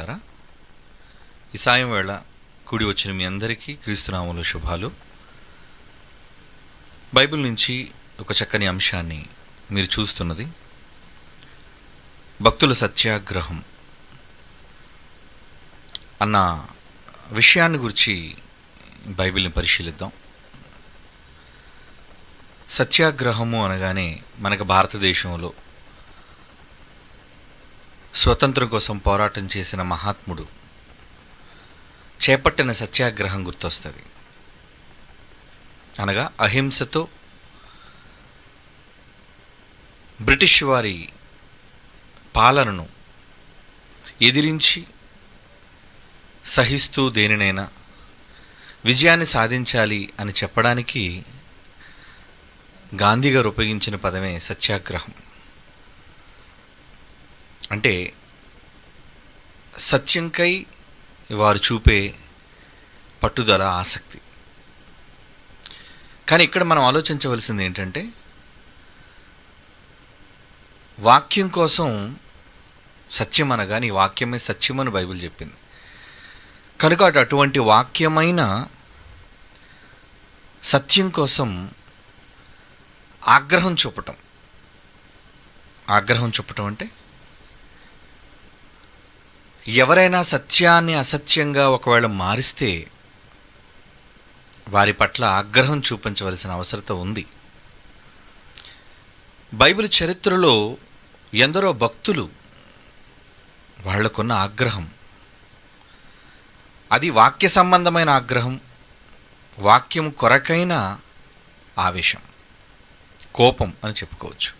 బిడ్డలారా, ఈ సాయం వేళ కూడి వచ్చిన మీ అందరికీ క్రీస్తునామములో శుభాలు. బైబిల్ నుంచి ఒక చక్కని అంశాన్ని మీరు చూస్తున్నది భక్తుల సత్యాగ్రహం అన్న విషయాన్ని గురించి బైబిల్ని పరిశీలిద్దాం. సత్యాగ్రహము అనగానే మనకు భారతదేశంలో స్వతంత్రం కోసం పోరాటం చేసిన మహాత్ముడు చేపట్టిన సత్యాగ్రహం గుర్తొస్తుంది. అనగా అహింసతో బ్రిటిష్ వారి పాలనను ఎదిరించి సహిస్తూ దేనినైనా విజయాన్ని సాధించాలి అని చెప్పడానికి గాంధీ గారు ఉపయోగించిన పదమే సత్యాగ్రహం. అంటే సత్యంకై వారు చూపే పట్టుదల, ఆసక్తి. కానీ ఇక్కడ మనం ఆలోచించవలసింది ఏంటంటే, వాక్యం కోసం సత్యం అనగా నీ వాక్యమే సత్యమని బైబిల్ చెప్పింది. కనుక అటువంటి వాక్యమైన సత్యం కోసం ఆగ్రహం చూపటం అంటే ఎవరైనా సత్యాన్ని అసత్యంగా ఒకవేళ మారిస్తే వారి పట్ల ఆగ్రహం చూపించవలసిన అవసరత ఉంది. బైబిల్ చరిత్రలో ఎందరో భక్తులు వాళ్లకున్న ఆగ్రహం, అది వాక్య సంబంధమైన ఆగ్రహం, వాక్యం కొరకైన ఆవేశం, కోపం అని చెప్పుకోవచ్చు.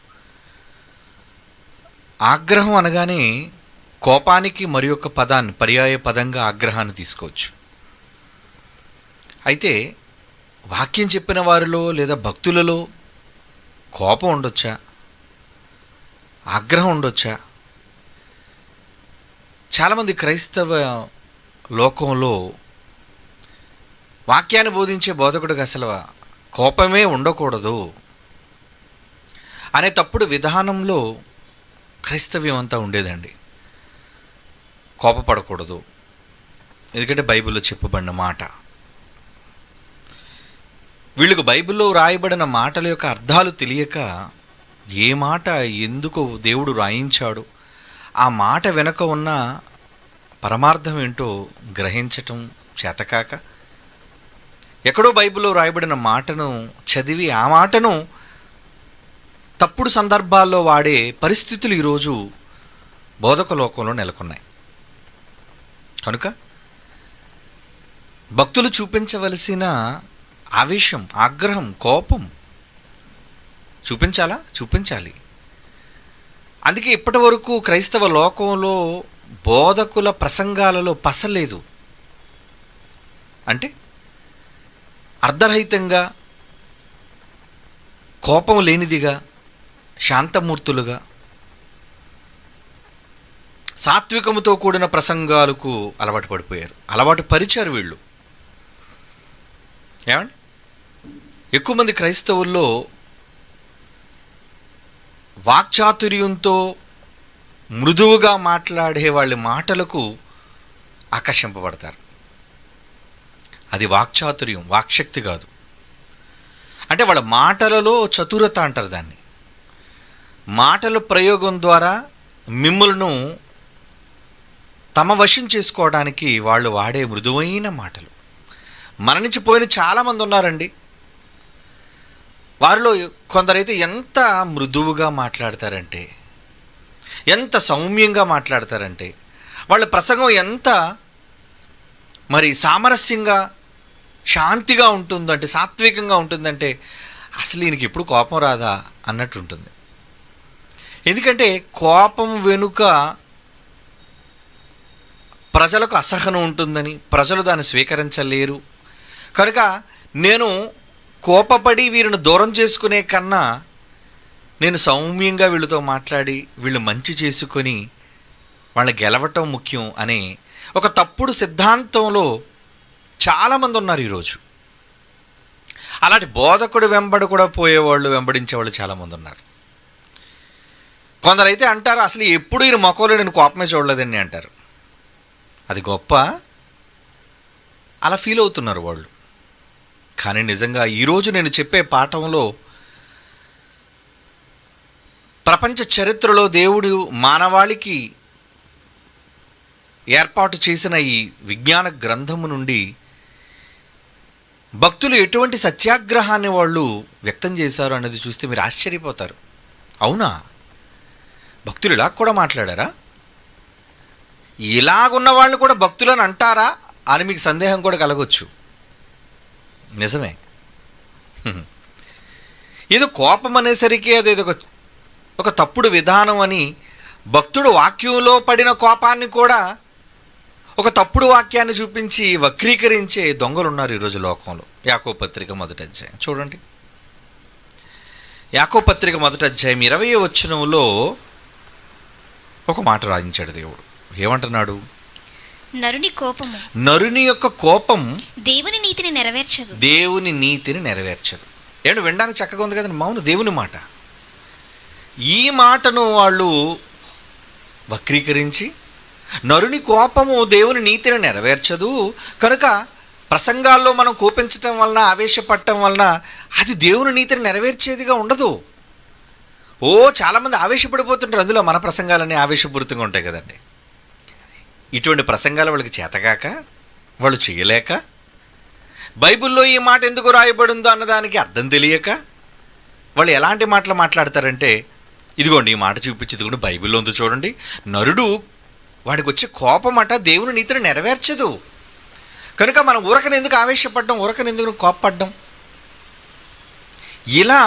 ఆగ్రహం అనగానే కోపానికి మరి ఒక పదాన్ని, పర్యాయ పదంగా ఆగ్రహాన్ని తీసుకోవచ్చు. అయితే వాక్యం చెప్పిన వారిలో లేదా భక్తులలో కోపం ఉండొచ్చా? ఆగ్రహం ఉండొచ్చా? చాలామంది క్రైస్తవ లోకంలో వాక్యాన్ని బోధించే బోధకుడికి అసలు కోపమే ఉండకూడదు అనే తప్పుడు విధానంలో క్రైస్తవ్యం అంతా ఉండేదండి. కోపపడకూడదు, ఎందుకంటే బైబిల్లో చెప్పబడిన మాట. వీళ్ళకు బైబిల్లో రాయబడిన మాటల యొక్క అర్థాలు తెలియక, ఏ మాట ఎందుకు దేవుడు రాయించాడు, ఆ మాట వెనుక ఉన్న పరమార్థం ఏంటో గ్రహించటం చేతకాక, ఎక్కడో బైబిల్లో రాయబడిన మాటను చదివి ఆ మాటను తప్పుడు సందర్భాల్లో వాడే పరిస్థితులు ఈరోజు బోధక లోకంలో నెలకొన్నాయి. కనుక భక్తులు చూపించవలసిన ఆవేశం, ఆగ్రహం, కోపం చూపించాలి. అందుకే ఇప్పటి వరకు క్రైస్తవ లోకంలో బోధకుల ప్రసంగాలలో పసలేదు. అంటే అర్ధరహితంగా, కోపం లేనిదిగా, శాంతమూర్తులుగా, సాత్వికముతో కూడిన ప్రసంగాలకు అలవాటు పడిపోయారు, అలవాటు పరిచారు వీళ్ళు. ఏమండి, ఎక్కువ మంది క్రైస్తవుల్లో వాక్చాతుర్యంతో మృదువుగా మాట్లాడే వాళ్ళ మాటలకు ఆకర్షింపబడతారు. అది వాక్చాతుర్యం, వాక్శక్తి కాదు. అంటే వాళ్ళ మాటలలో చతురత అంటారు దాన్ని. మాటల ప్రయోగం ద్వారా మిమ్మల్ని తమ వశం చేసుకోవడానికి వాళ్ళు వాడే మృదువైన మాటలు. మరణించిపోయిన చాలామంది ఉన్నారండి. వారిలో కొందరైతే ఎంత మృదువుగా మాట్లాడతారంటే, ఎంత సౌమ్యంగా మాట్లాడతారంటే, వాళ్ళ ప్రసంగం ఎంత మరి సామరస్యంగా, శాంతిగా ఉంటుందంటే, సాత్వికంగా ఉంటుందంటే, అసలు ఈయనకి ఎప్పుడు కోపం రాదా అన్నట్టు ఉంటుంది. ఎందుకంటే కోపం వెనుక ప్రజలకు అసహనం ఉంటుందని, ప్రజలు దాన్ని స్వీకరించలేరు. కనుక నేను కోపపడి వీరిని దూరం చేసుకునే కన్నా నేను సౌమ్యంగా వీళ్ళతో మాట్లాడి వీళ్ళు మంచి చేసుకొని వాళ్ళని గెలవటం ముఖ్యం అనే ఒక తప్పుడు సిద్ధాంతంలో చాలామంది ఉన్నారు ఈరోజు. అలాంటి బోధకుడు వెంబడి కూడా పోయేవాళ్ళు, వెంబడించేవాళ్ళు చాలామంది ఉన్నారు. కొందరైతే అంటారు, అసలు ఎప్పుడు ఈయన మొక్కలో నేను కోపమే చూడలేదని అంటారు. అది గొప్ప, అలా ఫీల్ అవుతున్నారు వాళ్ళు. కానీ నిజంగా ఈరోజు నేను చెప్పే పాఠంలో ప్రపంచ చరిత్రలో దేవుడు మానవాళికి ఏర్పాటు చేసిన ఈ విజ్ఞాన గ్రంథము నుండి భక్తులు ఎటువంటి సత్యాగ్రహాన్ని వాళ్ళు వ్యక్తం చేశారు అన్నది చూస్తే మీరు ఆశ్చర్యపోతారు. అవునా, భక్తులు ఇలా కూడా మాట్లాడారా? ఇలాగున్న వాళ్ళు కూడా భక్తులను అంటారా అని మీకు సందేహం కూడా కలగొచ్చు. నిజమే. ఏదో కోపం అనేసరికి అదేదో ఒక తప్పుడు విధానం అని భక్తుడు వాక్యంలో పడిన కోపాన్ని కూడా ఒక తప్పుడు వాక్యాన్ని చూపించి వక్రీకరించే దొంగలు ఉన్నారు ఈరోజు లోకంలో. యాకోబు పత్రిక 1వ అధ్యాయం చూడండి. యాకోబు పత్రిక 1వ అధ్యాయం 20వ వచనంలో ఒక మాట రాయించాడు దేవుడు. ఏమంటున్నాడు? నరుని యొక్క కోపం దేవుని నీతిని నెరవేర్చదు. దేవుని నీతిని నెరవేర్చదు. ఏంటో వినడానికి చక్కగా ఉంది కదండి. మౌను దేవుని మాట. ఈ మాటను వాళ్ళు వక్రీకరించి నరుని కోపము దేవుని నీతిని నెరవేర్చదు కనుక ప్రసంగాల్లో మనం కోపించటం వలన, ఆవేశపడటం వలన అది దేవుని నీతిని నెరవేర్చేదిగా ఉండదు. చాలామంది ఆవేశపడిపోతుంటారు. అందులో మన ప్రసంగాలన్నీ ఆవేశపూరితంగా ఉంటాయి కదండి. ఇటువంటి ప్రసంగాలు వాళ్ళకి చేతగాక, వాళ్ళు చేయలేక, బైబిల్లో ఈ మాట ఎందుకు రాయబడిందో అన్నదానికి అర్థం తెలియక వాళ్ళు ఎలాంటి మాటలు మాట్లాడతారంటే, ఇదిగోండి ఈ మాట చూపించి, ఇదిగోండి బైబిల్లో ఉంది చూడండి, నరుడు వాడికి వచ్చే కోపం అట దేవుని నీతిని నెరవేర్చదు కనుక మనం ఊరకని ఎందుకు ఆవేశపడ్డం, ఊరకని ఎందుకు కోప్పడ్డం? ఇలా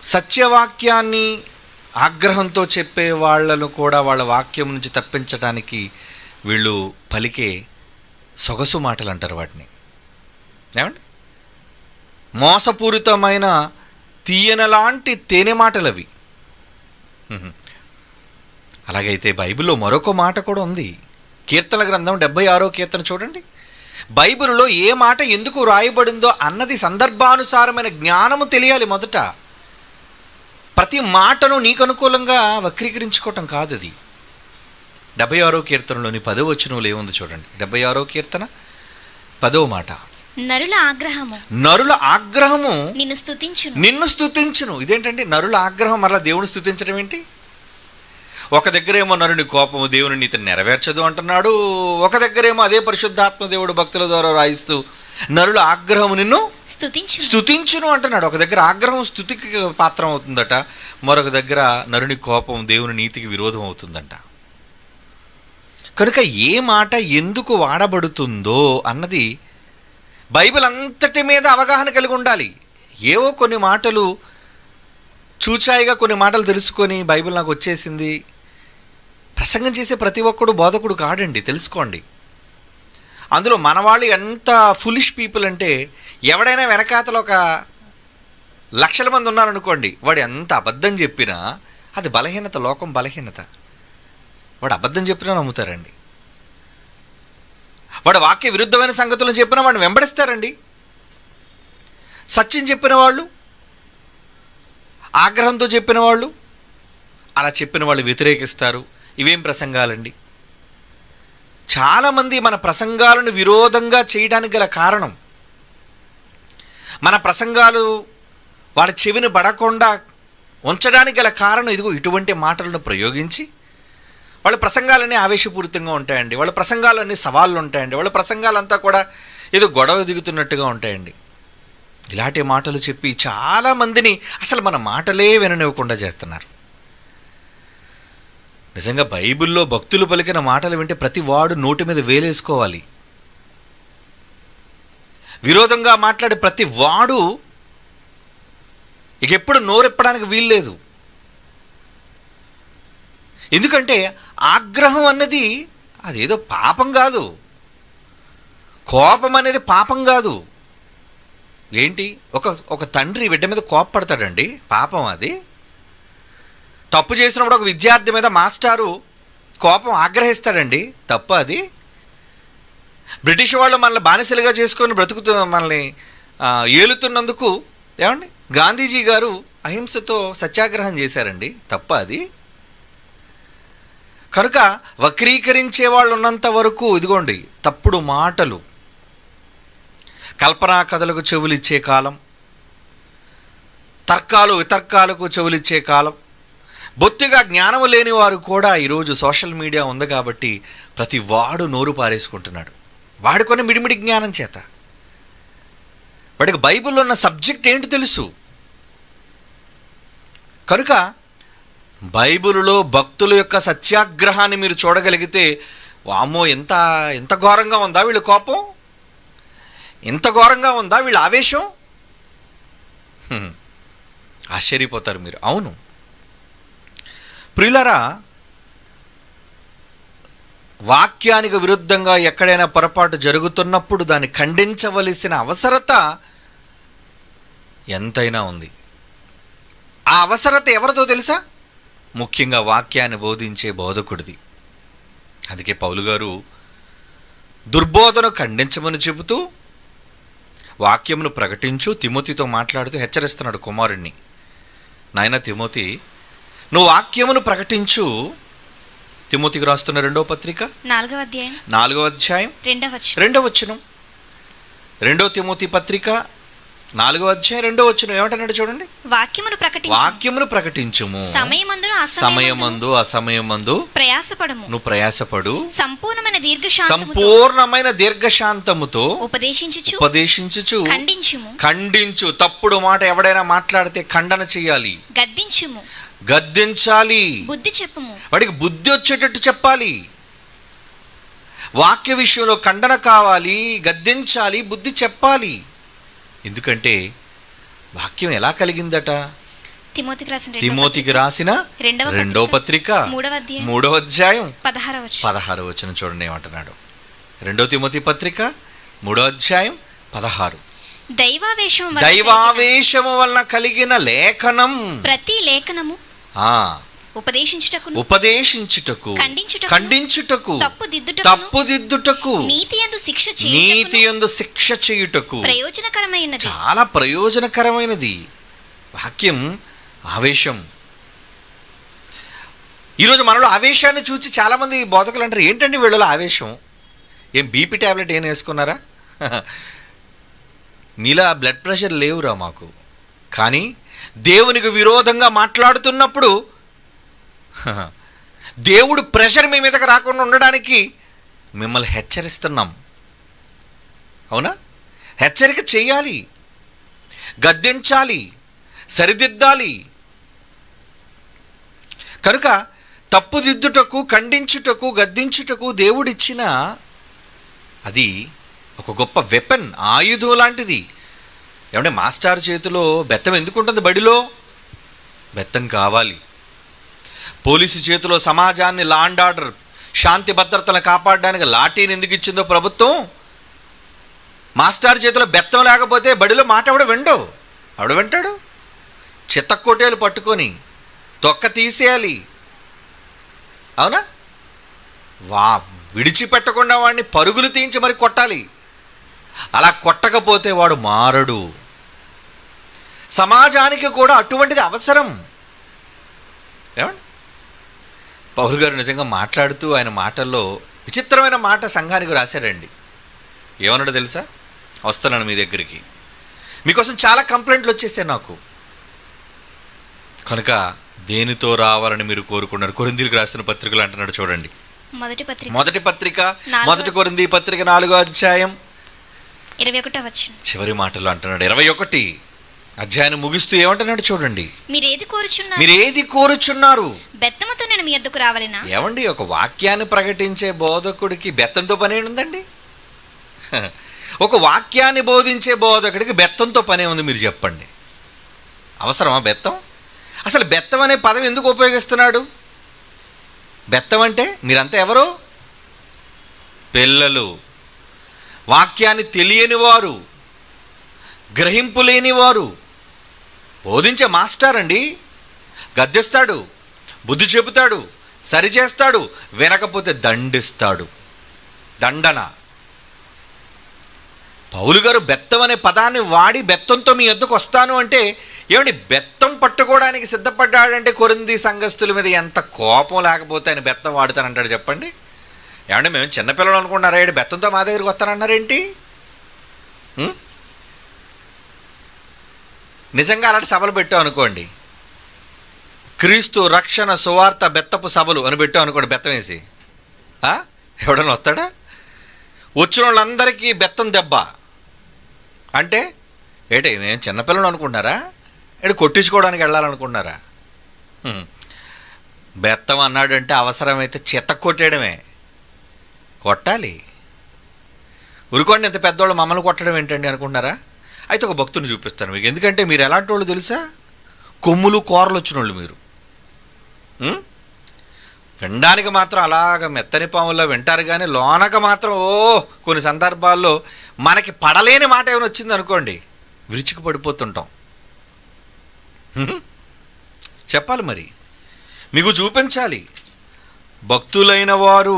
సత్యవాక్యాన్ని ఆగ్రహంతో చెప్పే వాళ్ళను కూడా వాళ్ళ వాక్యం నుంచి తప్పించడానికి వీళ్ళు పలికే సొగసు మాటలు అంటారు వాటిని. ఏమండి? మోసపూరితమైన తీయనలాంటి తేనె మాటలు అవి. అలాగైతే బైబిల్లో మరొక మాట కూడా ఉంది. కీర్తన గ్రంథం 76వ కీర్తన చూడండి. బైబిల్లో ఏ మాట ఎందుకు రాయబడిందో అన్నది సందర్భానుసారమైన జ్ఞానము తెలియాలి. మొదట ప్రతి మాటను నీకు అనుకూలంగా వక్రీకరించుకోవటం కాదు. అది 76వ కీర్తనలోని 10వ వచనంలో ఏముంది చూడండి. 76వ కీర్తన 10వ మాట. నరుల ఆగ్రహము నిన్ను స్తుతించును. ఇదేంటండి నరుల ఆగ్రహం మరలా దేవుని స్తుతించడం ఏంటి? ఒక దగ్గరేమో నరుని కోపము దేవుని నీతిని నెరవేర్చదు అంటున్నాడు, ఒక దగ్గరేమో అదే పరిశుద్ధాత్మ దేవుడు భక్తుల ద్వారా రాయిస్తూ నరుల ఆగ్రహము నిన్ను స్తుతించును అంటున్నాడు. ఒక దగ్గర ఆగ్రహం స్తుతికి పాత్రం అవుతుందట, మరొక దగ్గర నరుని కోపం దేవుని నీతికి విరోధం అవుతుందంట. కనుక ఏ మాట ఎందుకు వాడబడుతుందో అన్నది బైబిల్ అంతటి మీద అవగాహన కలిగి ఉండాలి. ఏవో కొన్ని మాటలు చూచాయిగా కొన్ని మాటలు తెలుసుకొని బైబిల్ నాకు వచ్చేసింది, ప్రసంగం చేసే ప్రతి ఒక్కడు బోధకుడు కాడండి, తెలుసుకోండి. అందులో మనవాళ్ళు ఎంత ఫులిష్ పీపుల్ అంటే, ఎవడైనా వెనకాతలో ఒక 1,00,000 మంది ఉన్నారనుకోండి, వాడు ఎంత అబద్ధం చెప్పినా అది బలహీనత, లోకం బలహీనత. వాడు అబద్ధం చెప్పినా నమ్ముతారండి. వాడు వాక్య విరుద్ధమైన సంగతులను చెప్పినా వాడిని వెంబడిస్తారండి. సత్యం చెప్పిన వాళ్ళు, ఆగ్రహంతో చెప్పిన వాళ్ళు, అలా చెప్పిన వాళ్ళు వ్యతిరేకిస్తారు. ఇవేం ప్రసంగాలండి? చాలామంది మన ప్రసంగాలను విరోధంగా చేయడానికి గల కారణం, మన ప్రసంగాలు వాళ్ళ చెవిని పడకుండా ఉంచడానికి గల కారణం ఇదిగో ఇటువంటి మాటలను ప్రయోగించి వాళ్ళ ప్రసంగాలన్నీ ఆవేశపూరితంగా ఉంటాయండి, వాళ్ళ ప్రసంగాలన్నీ సవాళ్ళు ఉంటాయండి, వాళ్ళ ప్రసంగాలంతా కూడా ఏదో గొడవ దిగుతున్నట్టుగా ఉంటాయండి. ఇలాంటి మాటలు చెప్పి చాలామందిని అసలు మన మాటలే విననివ్వకుండా చేస్తున్నారు. నిజంగా బైబిల్లో భక్తులు పలికిన మాటలు వింటే ప్రతి వాడు నోటి మీద వేలేసుకోవాలి. విరోధంగా మాట్లాడే ప్రతి వాడు ఇక ఎప్పుడు నోరెప్పడానికి వీల్లేదు. ఎందుకంటే ఆగ్రహం అన్నది అదేదో పాపం కాదు, కోపం అనేది పాపం కాదు. ఏంటి, ఒక తండ్రి బిడ్డ మీద కోపపడతాడండి, పాపం అది? తప్పు చేసినప్పుడు ఒక విద్యార్థి మీద మాస్టారు కోపం ఆగ్రహిస్తాడండి, తప్పు అది? బ్రిటిష్ వాళ్ళు మనల్ని బానిసలుగా చేసుకొని మనల్ని ఏలుతున్నందుకు ఏమండి గాంధీజీ గారు అహింసతో సత్యాగ్రహం చేశారండి, తప్ప అది? కనుక వక్రీకరించే వాళ్ళు ఉన్నంత వరకు ఇదిగోండి తప్పుడు మాటలు, కల్పనా కథలకు చెవులిచ్చే కాలం, తర్కాలు వితర్కాలకు చెవులిచ్చే కాలం. బొత్తిగా జ్ఞానం లేని వారు కూడా ఈరోజు సోషల్ మీడియా ఉంది కాబట్టి ప్రతి వాడు నోరు పారేసుకుంటున్నాడు. వాడుకొని మిడిమిడి జ్ఞానం చేత. వాడికి బైబిల్లో ఉన్న సబ్జెక్ట్ ఏంటి తెలుసు. కనుక బైబిలులో భక్తుల యొక్క సత్యాగ్రహాన్ని మీరు చూడగలిగితే, వామ్మో ఎంత ఎంత ఘోరంగా ఉందా వీళ్ళ కోపం, ఎంత ఘోరంగా ఉందా వీళ్ళ ఆవేశం. ఆశ్చర్యపోతారు మీరు. అవును ప్రియులారా, వాక్యానికి విరుద్ధంగా ఎక్కడైనా పొరపాటు జరుగుతున్నప్పుడు దాన్ని ఖండించవలసిన అవసరత ఎంతైనా ఉంది. ఆ అవసరత ఎవరితో తెలుసా? ముఖ్యంగా వాక్యాన్ని బోధించే బోధకుడిది. అందుకే పౌలు గారు దుర్బోధను ఖండించమని చెబుతూ వాక్యమును ప్రకటించు తిమోతితో మాట్లాడుతూ హెచ్చరిస్తున్నాడు కుమారుణ్ణి. నాయన తిమోతి, నువ్వు వాక్యమును ప్రకటించు. తిమోతికి రాస్తున్న 2వ పత్రిక 4వ అధ్యాయం 2వ వచనం. 2 తిమోతి పత్రిక 4వ అధ్యాయం 2వ వచనం ఏమంటున్నాడు చూడండి. వాక్యమును ప్రకటించుము, సమయమందు అసమయమందు నువ్వు ప్రయాసపడు, సంపూర్ణమైన దీర్ఘశాంతముతో ఉపదేశించుచు ఖండించు. తప్పుడు మాట ఎవడైనా మాట్లాడితే ఖండన చేయాలి, గద్దించాలి, బుద్ధి చెప్పుము. వాడికి బుద్ధి వచ్చేటట్టు చెప్పాలి. వాక్య విషయంలో ఖండన కావాలి, గద్దించాలి, బుద్ధి చెప్పాలి. ఎందుకంటే వాక్యం ఎలా కలిగిందట? తిమోతికి రాసిన 2వ పత్రిక 3వ అధ్యాయం 16వ వచనం చూడండి ఏమంటున్నాడు. 2 తిమోతి పత్రిక 3వ అధ్యాయం 16. దైవావేశము వలన కలిగిన లేఖనం, ప్రతి లేఖనము ఉపదేశించుటకు ఖండించుటకు తప్పుదిద్దుటకు నీతియందు శిక్ష చేయుటకు చాలా ప్రయోజనకరమైనది. వాక్యం ఆవేశం. ఈరోజు మనలో ఆవేశాన్ని చూసి చాలామంది బోధకులు అంటారు, ఏంటండి వీళ్ళలో ఆవేశం? ఏం బీపీ ట్యాబ్లెట్ ఏం వేసుకున్నారా? మీలా బ్లడ్ ప్రెషర్ లేవురా మాకు. కానీ దేవునికి విరోధంగా మాట్లాడుతున్నప్పుడు దేవుడు ప్రెషర్ మీ మీదకి రాకుండా ఉండడానికి మిమ్మల్ని హెచ్చరిస్తున్నాం. అవునా? హెచ్చరిక చేయాలి, గద్దించాలి, సరిదిద్దాలి. కనుక తప్పుదిద్దుటకు, ఖండించుటకు, గద్దించుటకు దేవుడిచ్చిన అది ఒక గొప్ప వెపన్, ఆయుధం లాంటిది. ఏమంటే మాస్టర్ చేతిలో బెత్తం ఎందుకు ఉంటుంది? బడిలో బెత్తం కావాలి. పోలీసు చేతిలో సమాజాన్ని, లా అండ్ ఆర్డర్, శాంతి భద్రతలను కాపాడడానికి లాఠీని ఎందుకు ఇచ్చిందో ప్రభుత్వం, మాస్టర్ చేతిలో బెత్తం లేకపోతే బడిలో మాట ఆవిడ వింటాడు. చిత్తకోటేలు పట్టుకొని తొక్క తీసేయాలి. అవునా? విడిచిపెట్టకుండా వాడిని పరుగులు తీయించి మరి కొట్టాలి. అలా కొట్టకపోతే వాడు మారడు. సమాజానికి కూడా అటువంటిది అవసరం. ఏమండి? పౌలు గారు నిజంగా మాట్లాడుతూ ఆయన మాటల్లో విచిత్రమైన మాట సంఘానికి రాశారండి. ఏమన్నాడో తెలుసా? వస్తున్నాను మీ దగ్గరికి, మీకోసం చాలా కంప్లైంట్లు వచ్చేసాయి నాకు, కనుక దేనితో రావాలని మీరు కోరుకున్నారు? కొరింథీయులకు రాసిన పత్రికలు అంటున్నాడు చూడండి. మొదటి పత్రిక 1 కొరింథీ పత్రిక 4వ అధ్యాయం 21వ వచనం చివరి మాటలు అంటున్నాడు. 21 అధ్యాయాన్ని ముగిస్తూ ఏమంటున్నాడు చూడండి. మీరేది కోరుచున్నారు? బెత్తముతో నేను మీ యొద్దకు రావాలినా? ఏమండి, ఒక వాక్యాన్ని ప్రకటించే బోధకుడికి బెత్తంతో పని ఉందండి? ఒక వాక్యాన్ని బోధించే బోధకుడికి బెత్తంతో పనే ఉంది? మీరు చెప్పండి. అవసరమా బెత్తం? అసలు బెత్తం అనే పదం ఎందుకు ఉపయోగిస్తున్నాడు? బెత్తం అంటే మీరంతా ఎవరు? పిల్లలు, వాక్యాన్ని తెలియని వారు, గ్రహింపు లేని వారు. బోధించే మాస్టర్ అండి, గద్దిస్తాడు, బుద్ధి చెబుతాడు, సరిచేస్తాడు, వినకపోతే దండిస్తాడు. దండన. పౌలు గారు బెత్తం అనే పదాన్ని వాడి బెత్తంతో మీ యొద్దకు వస్తాను అంటే ఏమండి, బెత్తం పట్టుకోవడానికి సిద్ధపడ్డాడంటే కొరింథీ సంఘస్థుల మీద ఎంత కోపం లేకపోతే ఆయన బెత్తం వాడుతానంటాడు చెప్పండి. ఏమంటే మేము చిన్నపిల్లలు అనుకుంటున్నారా, ఏడు బెత్తంతో మా దగ్గరికి వస్తానన్నారేంటి? నిజంగా అలాంటి సభలు పెట్టాం అనుకోండి, క్రీస్తు రక్షణ సువార్త బెత్తపు సభలు అని పెట్టాం అనుకోండి, బెత్తం వేసి ఎవడన్నా వస్తాడా? వచ్చిన వాళ్ళందరికీ బెత్తం దెబ్బ అంటే ఏటే మేము చిన్నపిల్లలు అనుకుంటున్నారా, ఏడు కొట్టించుకోవడానికి వెళ్ళాలనుకుంటున్నారా? బెత్తం అన్నాడంటే అవసరమైతే చెత్త కొట్టేయడమే, కొట్టాలి. ఉరుకోండి, ఇంత పెద్దవాళ్ళు మమ్మల్ని కొట్టడం ఏంటండి అనుకుంటున్నారా? అయితే ఒక భక్తుని చూపిస్తాను మీకు. ఎందుకంటే మీరు ఎలాంటి వాళ్ళు తెలుసా? కొమ్ములు కూరలు వచ్చిన వాళ్ళు మీరు. వినడానికి మాత్రం అలాగ మెత్తని పాముల్లో వింటారు, కానీ లోనక మాత్రం కొన్ని సందర్భాల్లో మనకి పడలేని మాట ఏమైనా వచ్చింది అనుకోండి, విరుచుకు పడిపోతుంటాం. చెప్పాలి మరి, మీకు చూపించాలి. భక్తులైన వారు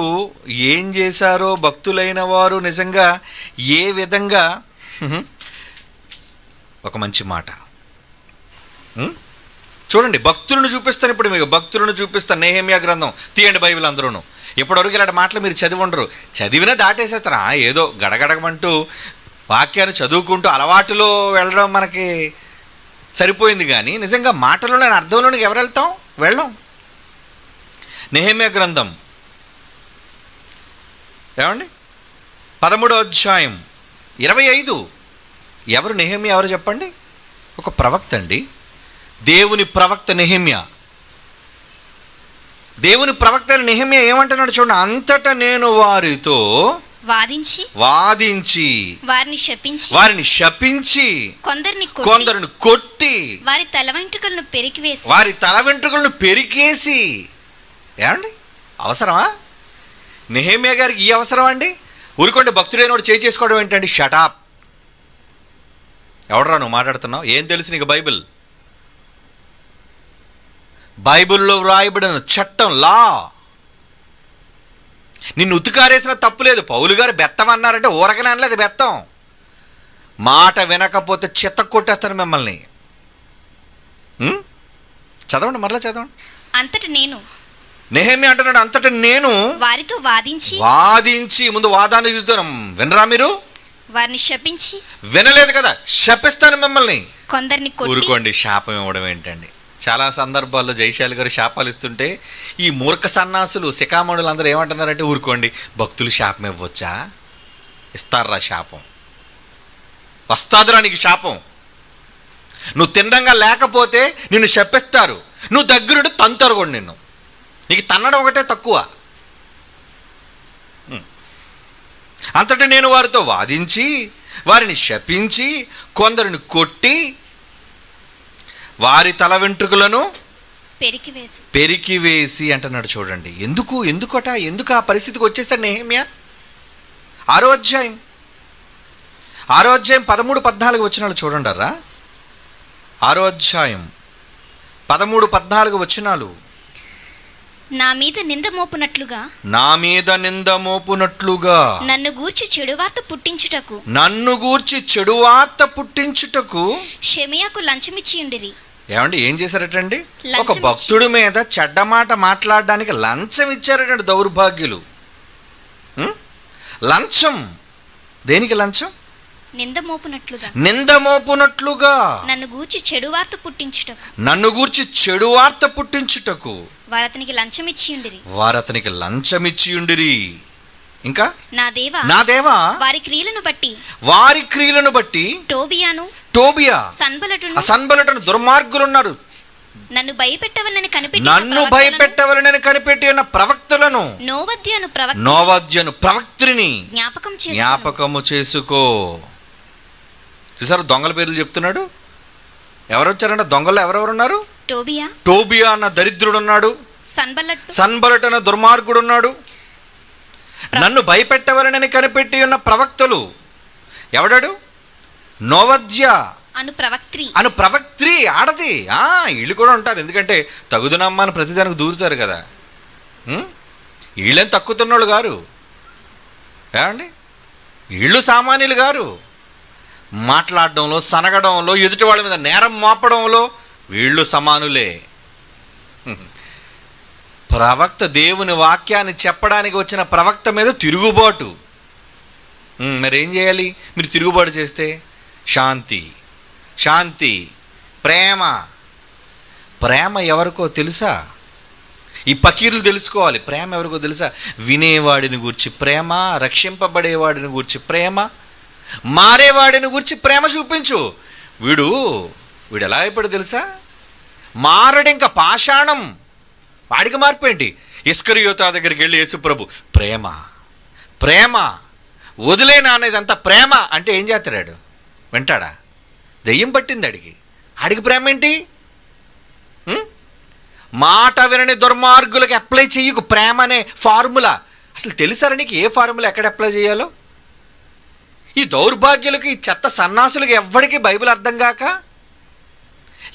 ఏం చేశారో, భక్తులైన వారు నిజంగా ఏ విధంగా. ఒక మంచి మాట చూడండి, భక్తులను చూపిస్తాను ఇప్పుడు మీకు, భక్తులను చూపిస్తాను. నెహెమ్యా గ్రంథం తీయండి, బైబిల్ అందరూను. ఇప్పటివరకు ఇలాంటి మాటలు మీరు చదివి ఉండరు, చదివినా దాటేసేస్తారా? ఏదో గడగడమంటూ వాక్యాన్ని చదువుకుంటూ అలవాటులో వెళ్ళడం మనకి సరిపోయింది, కానీ నిజంగా మాటలోని అర్థంలోనికి ఎవరు వెళ్ళం. నెహెమ్యా గ్రంథం ఏమండి 13వ అధ్యాయం 25. ఎవరు నెహెమ్యా? ఎవరు చెప్పండి? ఒక ప్రవక్త అండి, దేవుని ప్రవక్త నెహెమ్యా. దేవుని ప్రవక్త నెహెమ్యా ఏమంటున్నాడు చూడండి, అంతటా నేను వారితో వాదించి వారిని శపించి కొందరిని కొట్టి వారి తల వెంట్రుకలను పెరికేసి. ఏమండి అవసరమా నెహెమ్యా గారికి? ఈ అవసరం అండి? ఊరుకోండి, భక్తుడైన వాడు చేసుకోవడం ఏంటండి? షటాప్. ఎవడరా నువ్వు మాట్లాడుతున్నావు? ఏం తెలుసు నీకు బైబిల్లో వ్రాయబడిన చట్టం, లా. నిన్ను ఉతికారేసిన తప్పు లేదు. పౌలు గారు బెత్తం అన్నారంటే ఊరకనే అనలేదు బెత్తం. మాట వినకపోతే చెత్త కొట్టేస్తాను మిమ్మల్ని. చదవండి, మరలా చదవండి. అంతట నేను, నెహెమ్యా అంటున్నాడు, అంతట నేను వారితో వాదించి. ముందు వాదాన్ని చూద్దాం. వినరా మీరు? వారిని శపించి. వినలేదు కదా, శపిస్తాను మిమ్మల్ని. కొందరిని ఊరుకోండి, శాపం ఇవ్వడం ఏంటండి? చాలా సందర్భాల్లో జైశాలి గారు శాపాలు ఇస్తుంటే ఈ మూర్ఖ సన్నాసులు శిఖామణులు అందరూ ఏమంటున్నారంటే, ఊరుకోండి, భక్తులు శాపం ఇవ్వచ్చా? ఇస్తారా శాపం? వస్తాదురా నీకు శాపం. నువ్వు తిండంగా లేకపోతే నిన్ను శపిస్తారు, నువ్వు దగ్గరుండి తంతారు కూడా నిన్ను. నీకు తన్నడం ఒకటే తక్కువ. అంతటా నేను వారితో వాదించి వారిని శపించి కొందరిని కొట్టి వారి తల వెంట్రుకలను పెరికివేసి అంటున్నాడు. చూడండి, ఎందుకు ఆ పరిస్థితికి వచ్చేసాడు నెహెమ్యా? 6వ అధ్యాయం 13-14 వచనాలు చూడండిరా. 6వ అధ్యాయం 13-14 వచనాలు. నా మీద నింద మోపునట్లుగా నన్ను గూర్చి చెడు వార్త పుట్టించుటకు షెమయాకు లంచమిచ్చియుండిరి. ఏమండి ఏం చేశారటండి? ఒక భక్తుడి మీద చెడ్డ మాట మాట్లాడడానికి లంచం ఇచ్చారటండి దౌర్భాగ్యులు. లంచం దేనికి? లంచం నింద మోపునట్లుగా నన్ను గూర్చి చెడు వార్త పుట్టించుటకు వారతనికి లంచమిచ్చియుండిరి. ఇంకా నా దేవా వారి క్రియలను బట్టి టోబియా సన్బలటును దుర్మార్గులున్నారు, నన్ను భయపెట్టవలనని కనిపెట్టి ఉన్న ప్రవక్తలను నోవద్యను ప్రవక్త్రిని జ్ఞాపకము చేసుకో. చూసారు, దొంగల పేర్లు చెప్తున్నాడు. ఎవరు వచ్చారంటే దొంగలు ఎవరెవరున్నారు? టోబియా అన్న దరిద్రుడు ఉన్నాడు, సన్బలట్ అన్న దుర్మార్గుడు ఉన్నాడు, నన్ను భయపెట్టవలనని కనిపెట్టి ఉన్న ప్రవక్తలు. ఎవడాడు? నోవద్య అను ప్రవక్త్రి ఆడది. వీళ్ళు కూడా ఉంటారు, ఎందుకంటే తగుదునమ్మ అని ప్రతిదానికి దూరుతారు కదా. వీళ్ళేం తక్కుతున్నోళ్ళు గారు, ఏమండి? వీళ్ళు సామాన్యులు గారు. మాట్లాడడంలో, సనగడంలో, ఎదుటి వాళ్ళ మీద నేరం మోపడంలో వీళ్ళు సమానులే. ప్రవక్త దేవుని వాక్యాన్ని చెప్పడానికి వచ్చిన ప్రవక్త మీద తిరుగుబాటు. మరి ఏం చేయాలి? మీరు తిరుగుబాటు చేస్తే శాంతి, శాంతి, ప్రేమ. ప్రేమ ఎవరికో తెలుసా? ఈ పకీరులు తెలుసుకోవాలి. ప్రేమ ఎవరికో తెలుసా? వినేవాడిని గూర్చి ప్రేమ, రక్షింపబడేవాడిని గూర్చి ప్రేమ, మారేవాడిని గూర్చి ప్రేమ చూపించు. వీడు ఎలా అయిపోయాడు తెలుసా? మారడు, ఇంకా పాషాణం. వాడికి మార్పేంటి? ఇస్కరియోతా దగ్గరికి వెళ్ళి యేసుప్రభు ప్రేమ, ప్రేమ, వదిలేనా అనేదంతా ప్రేమ అంటే ఏం చేస్తాడు? వింటాడా? దెయ్యం పట్టింది ఆడికి ప్రేమ ఏంటి? మాట వినని దుర్మార్గులకు అప్లై చెయ్యకు ప్రేమ అనే ఫార్ములా. అసలు తెలుసారా నీకు ఏ ఫార్ములా ఎక్కడ అప్లై చేయాలో? ఈ దౌర్భాగ్యులకి, ఈ చెత్త సన్నాసులకు ఎవ్వడికి బైబిల్ అర్థం కాక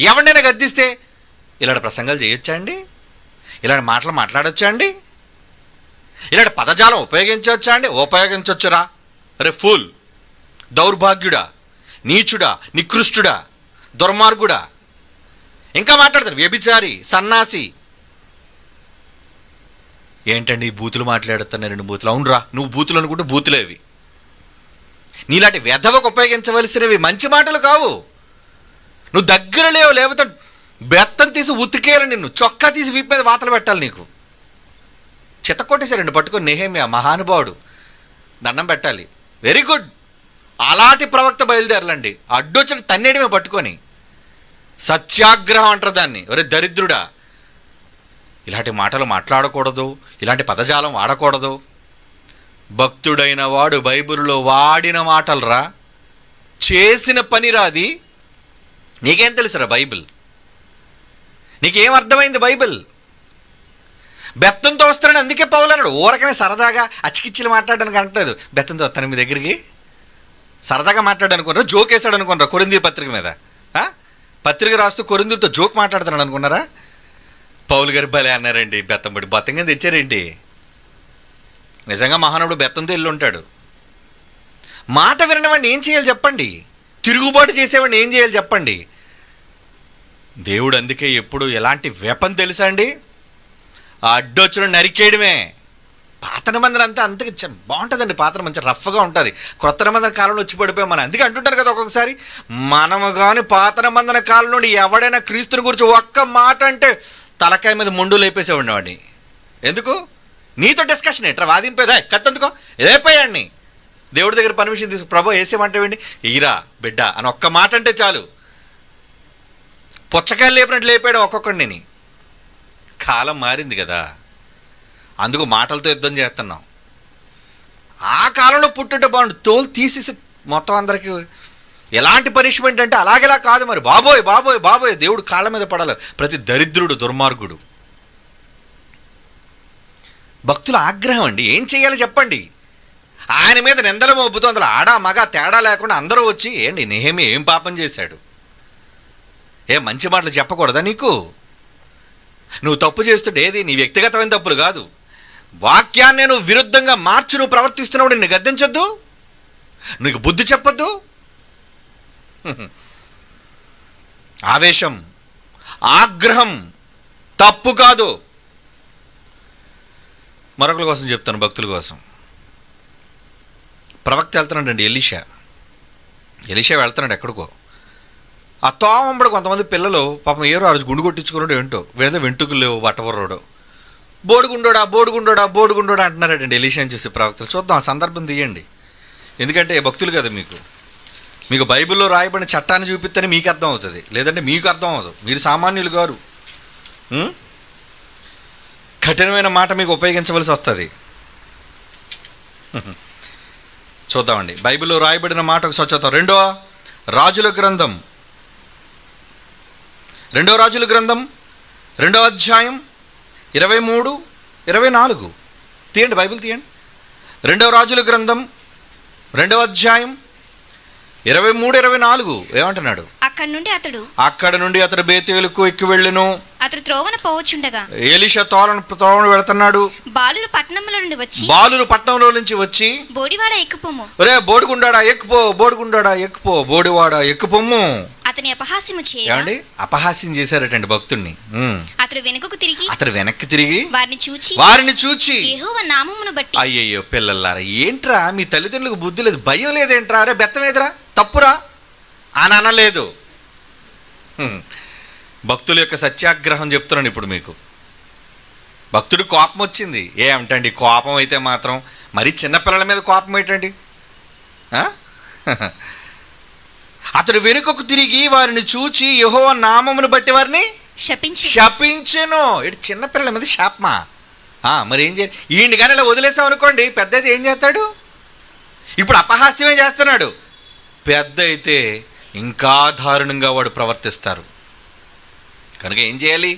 ఎవరినైనా గద్దిస్తే ఇలాంటి ప్రసంగాలు చేయొచ్చా అండి? ఇలాంటి మాటలు మాట్లాడొచ్చా అండి? ఇలాంటి పదజాలం ఉపయోగించవచ్చా అండి? ఉపయోగించవచ్చురా. అరే ఫూల్, దౌర్భాగ్యుడా, నీచుడా, నికృష్టుడా, దుర్మార్గుడా. ఇంకా మాట్లాడతారు వ్యభిచారి, సన్నాసి. ఏంటండి బూతులు మాట్లాడుతున్నా? 2 బూతులు. అవునరా, నువ్వు బూతులు అనుకుంటే బూతులేవి. నీలాంటి వెధవకు ఉపయోగించవలసినవి మంచి మాటలు కావు. నువ్వు దగ్గర లేవు, లేకపోతే బెత్తం తీసి ఉతికేయాలి నిన్ను, చొక్కా తీసి వీపు మీద వాతలు పెట్టాలి నీకు. చిత్తకొట్టేశారండి పట్టుకొని నెహెమ్యా మహానుభావుడు, దండం పెట్టాలి. Very good. అలాంటి ప్రవక్త బయలుదేరాలండి. అడ్డొచ్చిన తన్నేయడమే పట్టుకొని. సత్యాగ్రహం అంటారు దాన్ని. ఒరే దరిద్రుడా, ఇలాంటి మాటలు మాట్లాడకూడదు, ఇలాంటి పదజాలం వాడకూడదు. భక్తుడైన వాడు బైబిల్లో వాడిన మాటలరా, చేసిన పని రాది. నీకేం తెలుసురా బైబిల్? నీకేం అర్థమైంది బైబిల్? బెత్తంతో వస్తానని అందుకే పౌలు అన్నాడు. ఊరకనే సరదాగా అచ్చికిచ్చిలు మాట్లాడడానికి అంటలేదు. బెత్తంతో వస్తాను మీ దగ్గరికి, సరదాగా మాట్లాడనుకున్నారా? జోక్ వేసాడు అనుకున్నారా కొరింథీ పత్రిక మీద? పత్రిక రాస్తూ కొరింథీలతో జోక్ మాట్లాడుతున్నాడు అనుకున్నారా? పౌలు గారు భలే అన్నారండి, బెత్తంబడి బతంగా తెచ్చారేంటి? నిజంగా మహానుడు బెత్తంతో వెళ్ళి ఉంటాడు. మాట వినవాడిని ఏం చేయాలి చెప్పండి? తిరుగుబాటు చేసేవాడిని ఏం చేయాలి చెప్పండి? దేవుడు అందుకే ఎప్పుడు ఎలాంటి వెపన్ తెలుసా అండి? ఆ అడ్డొచ్చిన నరికేయడమే. పాత నిబంధన అంతా అంతకి బాగుంటుందండి. పాత మంచి రఫ్గా ఉంటుంది. క్రొత్త నిబంధన కాలంలో వచ్చి పడిపోయాం మనం. అందుకే అంటుంటారు కదా ఒక్కొక్కసారి, మనము కానీ పాత నిబంధన కాలం నుండి ఎవడైనా క్రీస్తుని గురించి ఒక్క మాట అంటే తలకాయ మీద మొండు లేపేసేవాడిని వాడిని. ఎందుకు? నీతో డిస్కషన్ ఏంట్రా? వాదింపేదా? కత్తందుకో ఏదైపోయాడిని. దేవుడి దగ్గర పర్మిషన్ తీసుకు, ప్రభు వేసేమంటావేంటి? ఈరా బిడ్డ అని ఒక్క మాట అంటే చాలు, పుచ్చకాయలు లేపినట్టు లేపాడు ఒక్కొక్కడిని. కాలం మారింది కదా, అందుకు మాటలతో యుద్ధం చేస్తున్నాం. ఆ కాలంలో పుట్టుంటే బాగుండు. తోలు తీసేసి మొత్తం అందరికీ ఎలాంటి పనిష్మెంట్ అంటే అలాగేలా కాదు మరి. బాబోయ్ బాబోయ్ బాబోయ్, దేవుడు కాళ్ళ మీద పడాలి ప్రతి దరిద్రుడు, దుర్మార్గుడు. భక్తుల ఆగ్రహం అండి. ఏం చేయాలి చెప్పండి? ఆయన మీద నిందలు మోపుతూ అందులో ఆడా మగ తేడా లేకుండా అందరూ వచ్చి, ఏంటి నెహెమ్యా ఏం పాపం చేశాడు? మంచి మాటలు చెప్పకూడదా నీకు? నువ్వు తప్పు చేస్తుంటే ఏది నీ వ్యక్తిగతమైన తప్పులు కాదు, వాక్యాన్ని నువ్వు విరుద్ధంగా మార్చి నువ్వు ప్రవర్తిస్తున్నావు. నిన్ను గద్దించొద్దు, నీకు బుద్ధి చెప్పొద్దు. ఆవేశం, ఆగ్రహం తప్పు కాదు. మరొకరి కోసం చెప్తాను, భక్తుల కోసం. ప్రవక్త వెళ్తున్నాడండి, ఎలీషా వెళ్తున్నాడు ఎక్కడికో. ఆ తోమంబడి కొంతమంది పిల్లలు పాపం ఏరో ఆ రోజు గుండు కొట్టించుకున్నాడు ఏంటో, వీళ్ళతో వెంట్రుకలు లేవు, బట్టబుర్రోడు. బోడుగుండోడా బోడుగుండోడా బోడుగుండోడా అంటున్నారండి ఎలీషాని చూసి ప్రవక్తలు. చూద్దాం, ఆ సందర్భం తీయండి. ఎందుకంటే భక్తులు కదా, మీకు బైబిల్లో రాయబడిన చట్టాన్ని చూపిస్తేనే మీకు అర్థం అవుతుంది, లేదంటే మీకు అర్థం అవ్వదు. మీరు సామాన్యులు గారు, కఠినమైన మాట మీకు ఉపయోగించవలసి వస్తుంది. చూద్దామండి, బైబిల్లో రాయబడిన మాట ఒక స్వచ్ఛత. రెండవ రాజుల గ్రంథం 2వ అధ్యాయం 23, 24 తీయండి, బైబిల్ తీయండి. 2వ రాజుల గ్రంథం 2వ అధ్యాయం 23, 24 ఏమంటున్నాడు? అక్కడ నుండి అతడు బేతేలుకు ఎక్కి వెళ్ళెను. అతడు త్రోవన పోవచ్చుండగా ఎలీషా త్రోవన వెళ్తున్నాడు. బాలురు పట్టణంలో నుంచి వచ్చి బోడివాడ ఎక్కుపోము, ఒరే బోడిగుండాడా ఎక్కుపో, బోడిగుండాడా ఎక్కుపో, బోడివాడ ఎక్కుపోము అతని అపహాస్యము చేయగా. ఏమండి? అపహాస్యం చేశారటండి భక్తుణ్ణి. అతడు వెనక్కి తిరిగి వారిని చూచి యెహోవా నామమును బట్టి, అయ్యయ్యో పిల్లలారా, ఏంట్రా మీ తల్లిదండ్రులకు బుద్ధి లేదు, భయం లేదేంట్రా, అరే బెత్తమేదిరా, తప్పురా అని అనలేదు. భక్తుల యొక్క సత్యాగ్రహం చెప్తున్నాను ఇప్పుడు మీకు. భక్తుడు కోపం వచ్చింది. ఏమిటండి కోపం అయితే మాత్రం మరి చిన్నపిల్లల మీద కోపం ఏంటండి? అతడు వెనుకకు తిరిగి వారిని చూచి యెహోవా నామమును బట్టి వారిని శపించెను. ఇటు చిన్నపిల్లల మీద శాపమా? మరి ఏం చేయాలి? ఈయన కానీ ఇలా వదిలేసాం అనుకోండి, పెద్ద అయితే ఏం చేస్తాడు? ఇప్పుడు అపహాస్యమే చేస్తున్నాడు. పెద్ద అయితే ఇంకా దారుణంగా వాడు ప్రవర్తిస్తారు. కనుక ఏం చేయాలి?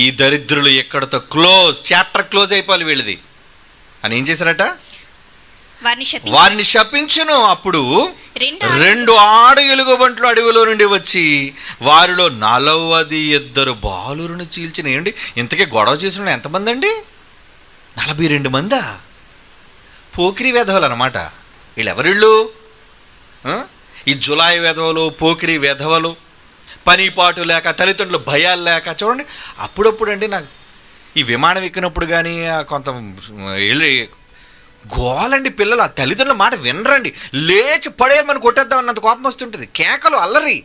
ఈ దరిద్రులు ఎక్కడితో చాప్టర్ క్లోజ్ అయిపోవాలి వీళ్ళది అని ఏం చేశారట? వారిని శపించును. అప్పుడు 2 ఆడు ఎలుగుబంట్లు అడవిలో నుండి వచ్చి వారిలో 42 బాలురును చీల్చిన. ఏంటి ఇంతకీ గొడవ చేసిన ఎంతమంది అండి? 42 మందా? పోకిరి వెధవలు అనమాట వీళ్ళెవరిళ్ళు? ఈ జులాయి వెధవలు, పోకిరి వెధవలు, పనిపాటు లేక, తల్లిదండ్రులు భయాలు లేక. చూడండి, అప్పుడప్పుడు అండి నాకు ఈ విమానం ఎక్కినప్పుడు కానీ కొంత గోలండి పిల్లలు, ఆ తల్లిదండ్రుల మాట వినరండి, లేచి పడేయమని కొట్టేద్దామన్నంత కోపం వస్తుంటుంది. కేకలు, అల్లరి,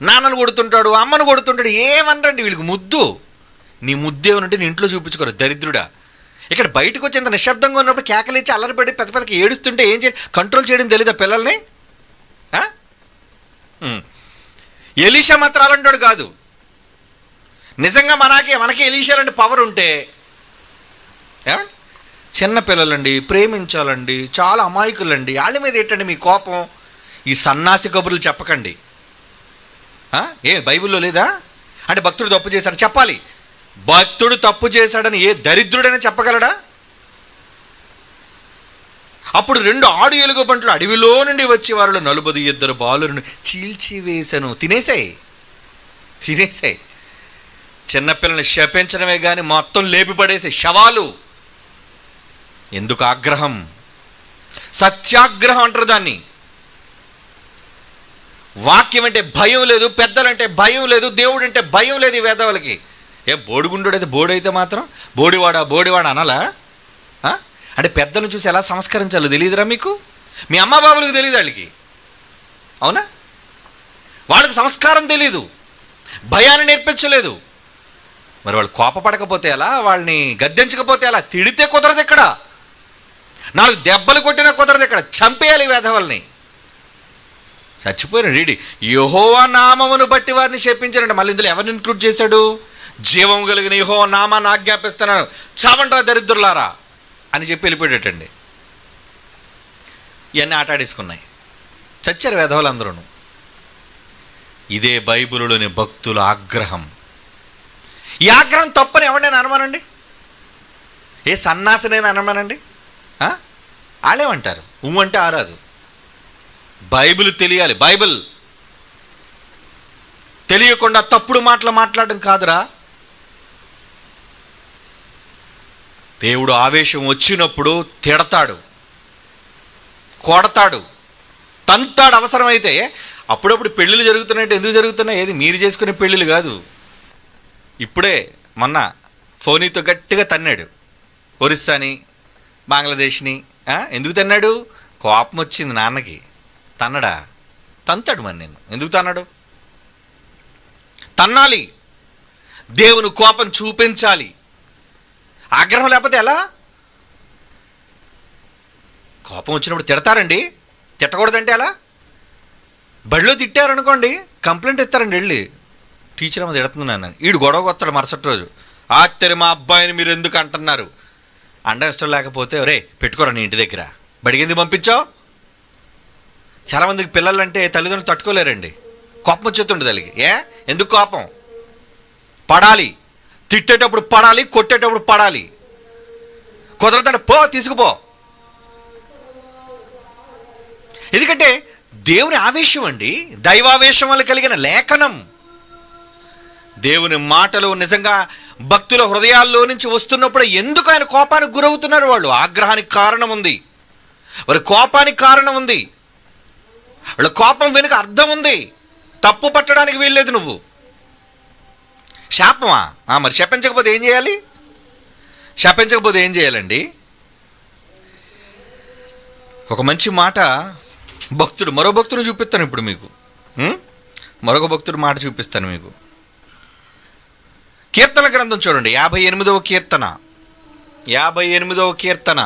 నాన్నను కొడుతుంటాడు, అమ్మను కొడుతుంటాడు, ఏమనరండి వీళ్ళకి. ముద్దు, నీ ముద్దేమనంటే నీ ఇంట్లో చూపించుకోరు దరిద్రుడా. ఇక్కడ బయటకు వచ్చి ఇంత నిశ్శబ్దంగా ఉన్నప్పుడు కేకలేచి అల్లరిపడి పెద్ద పెద్దకి ఏడుస్తుంటే ఏం చేయాలి? కంట్రోల్ చేయడం తెలీదా పిల్లల్ని? ఎలీషా మాత్రం అలాంటాడు కాదు. నిజంగా మనకి ఎలీషా లాంటి పవర్ ఉంటే ఏమండి, చిన్న పిల్లలండి, ప్రేమించాలండి, చాలా అమాయకులండి, వాళ్ళ మీద ఏంటండి మీ కోపం? ఈ సన్నాసి కబుర్లు చెప్పకండి. బైబిల్లో లేదా? అంటే భక్తుడు తప్పు చేశాడు చెప్పాలి. భక్తుడు తప్పు చేశాడని ఏ దరిద్రుడైనా చెప్పగలడా? అప్పుడు 2 ఆడు ఎలుగుబంట్లు అడవిలో నుండి వచ్చి వారిలో 42 బాలులను చీల్చివేశాను. తినేసాయి. చిన్నపిల్లని శపించడమే కానీ మొత్తం లేపి పడేసే శవాలు. ఎందుకు ఆగ్రహం? సత్యాగ్రహం అంటారు దాన్ని. వాక్యం అంటే భయం లేదు, పెద్దలంటే భయం లేదు, దేవుడు అంటే భయం లేదు ఈ వేదవులకి. బోడిగుండోడైతే బోడైతే మాత్రం బోడివాడ అనాలా? అంటే పెద్దలను చూసి ఎలా సంస్కరించాలో తెలియదురా మీకు? మీ అమ్మ బాబులకు తెలియదు వాళ్ళకి, అవునా? వాళ్ళకి సంస్కారం తెలీదు, భయాన్ని నేర్పించలేదు. మరి వాళ్ళు కోపపడకపోతే ఎలా? వాళ్ళని గద్దించకపోతే ఎలా? తిడితే కుదరదు ఇక్కడ, 4 దెబ్బలు కొట్టినా కుదరదు ఇక్కడ, చంపేయాలి వేధవల్ని. చచ్చిపోయిన రెడీ. యెహోవా నామమును బట్టి వారిని శపించారంట. మళ్ళీ ఇందులో ఎవరిని ఇంక్లూడ్ చేశాడు? జీవం కలిగిన యెహోవా నామాన్ని ఆజ్ఞాపిస్తున్నాను, చావంట్రా దరిద్రులారా అని చెప్పి వెళ్ళిపోయేటండి. ఇవన్నీ ఆటాడేసుకున్నాయి, చచ్చారు వేధవులందరూ. ఇదే బైబిలులోని భక్తుల ఆగ్రహం. ఈ ఆగ్రహం తప్పని ఎవరినైనా అనమానండి? ఏ సన్నాసినైనా అనమానండి? వాళ్ళేమంటారు? అంటే ఆరాదు. బైబిల్ తెలియాలి. బైబిల్ తెలియకుండా తప్పుడు మాటలు మాట్లాడడం కాదురా. దేవుడు ఆవేశం వచ్చినప్పుడు తిడతాడు, కొడతాడు, తంతాడు అవసరమైతే. అప్పుడప్పుడు పెళ్ళిళ్ళు జరుగుతున్నాయంటే ఎందుకు జరుగుతున్నాయి? ఏది మీరు చేసుకునే పెళ్ళిళ్ళు కాదు. ఇప్పుడే మొన్న ఫోనీతో గట్టిగా తన్నాడు ఒరిస్సాని, బంగ్లాదేశ్ని. ఎందుకు తన్నాడు? కోపం వచ్చింది నాన్నకి. తన్నడా? తంతాడు. మరి నేను ఎందుకు తన్నాడు? తన్నాలి, దేవుని కోపం చూపించాలి. ఆగ్రహం లేకపోతే ఎలా? కోపం వచ్చినప్పుడు తిడతారండి, తిట్టకూడదంటే ఎలా? బడిలో తిట్టారనుకోండి, కంప్లైంట్ ఇస్తారండి వెళ్ళి, టీచర్ అమ్మ తిడుతున్నాను. వీడు గొడవ కొత్తాడు మరుసటి రోజు. ఆశ్చర్య, మా అబ్బాయిని మీరు ఎందుకు అంటున్నారు? అండ ఇష్టం లేకపోతే ఒరే పెట్టుకోరా నీ ఇంటి దగ్గర, బడికి ఎందుకు పంపించావు? చాలామందికి పిల్లలంటే తల్లిదండ్రులు తట్టుకోలేరండి, కోపం వచ్చేస్తుండే తల్లికి. ఎందుకు కోపం? పడాలి, తిట్టేటప్పుడు పడాలి, కొట్టేటప్పుడు పడాలి. కుదరదంటే పో, తీసుకుపో. ఎందుకంటే దేవుని ఆవేశం అండి, దైవావేశం వల్ల కలిగిన లేఖనం. దేవుని మాటలు నిజంగా భక్తుల హృదయాల్లో నుంచి వస్తున్నప్పుడు ఎందుకు ఆయన కోపానికి గురవుతున్నారు? వాళ్ళు ఆగ్రహానికి కారణం ఉంది, వారి కోపానికి కారణం ఉంది, వాళ్ళ కోపం వెనుక అర్థం ఉంది. తప్పు పట్టడానికి వీల్లేదు. నువ్వు శాపమా? మరి శపించకపోతే ఏం చేయాలి? శపించకపోతే ఏం చేయాలండి? ఒక మంచి మాట భక్తుడు, మరో భక్తుడు చూపిస్తాను ఇప్పుడు మీకు. మరొక భక్తుడు మాట చూపిస్తాను మీకు. కీర్తన గ్రంథం చూడండి, 58వ కీర్తన. 58వ కీర్తన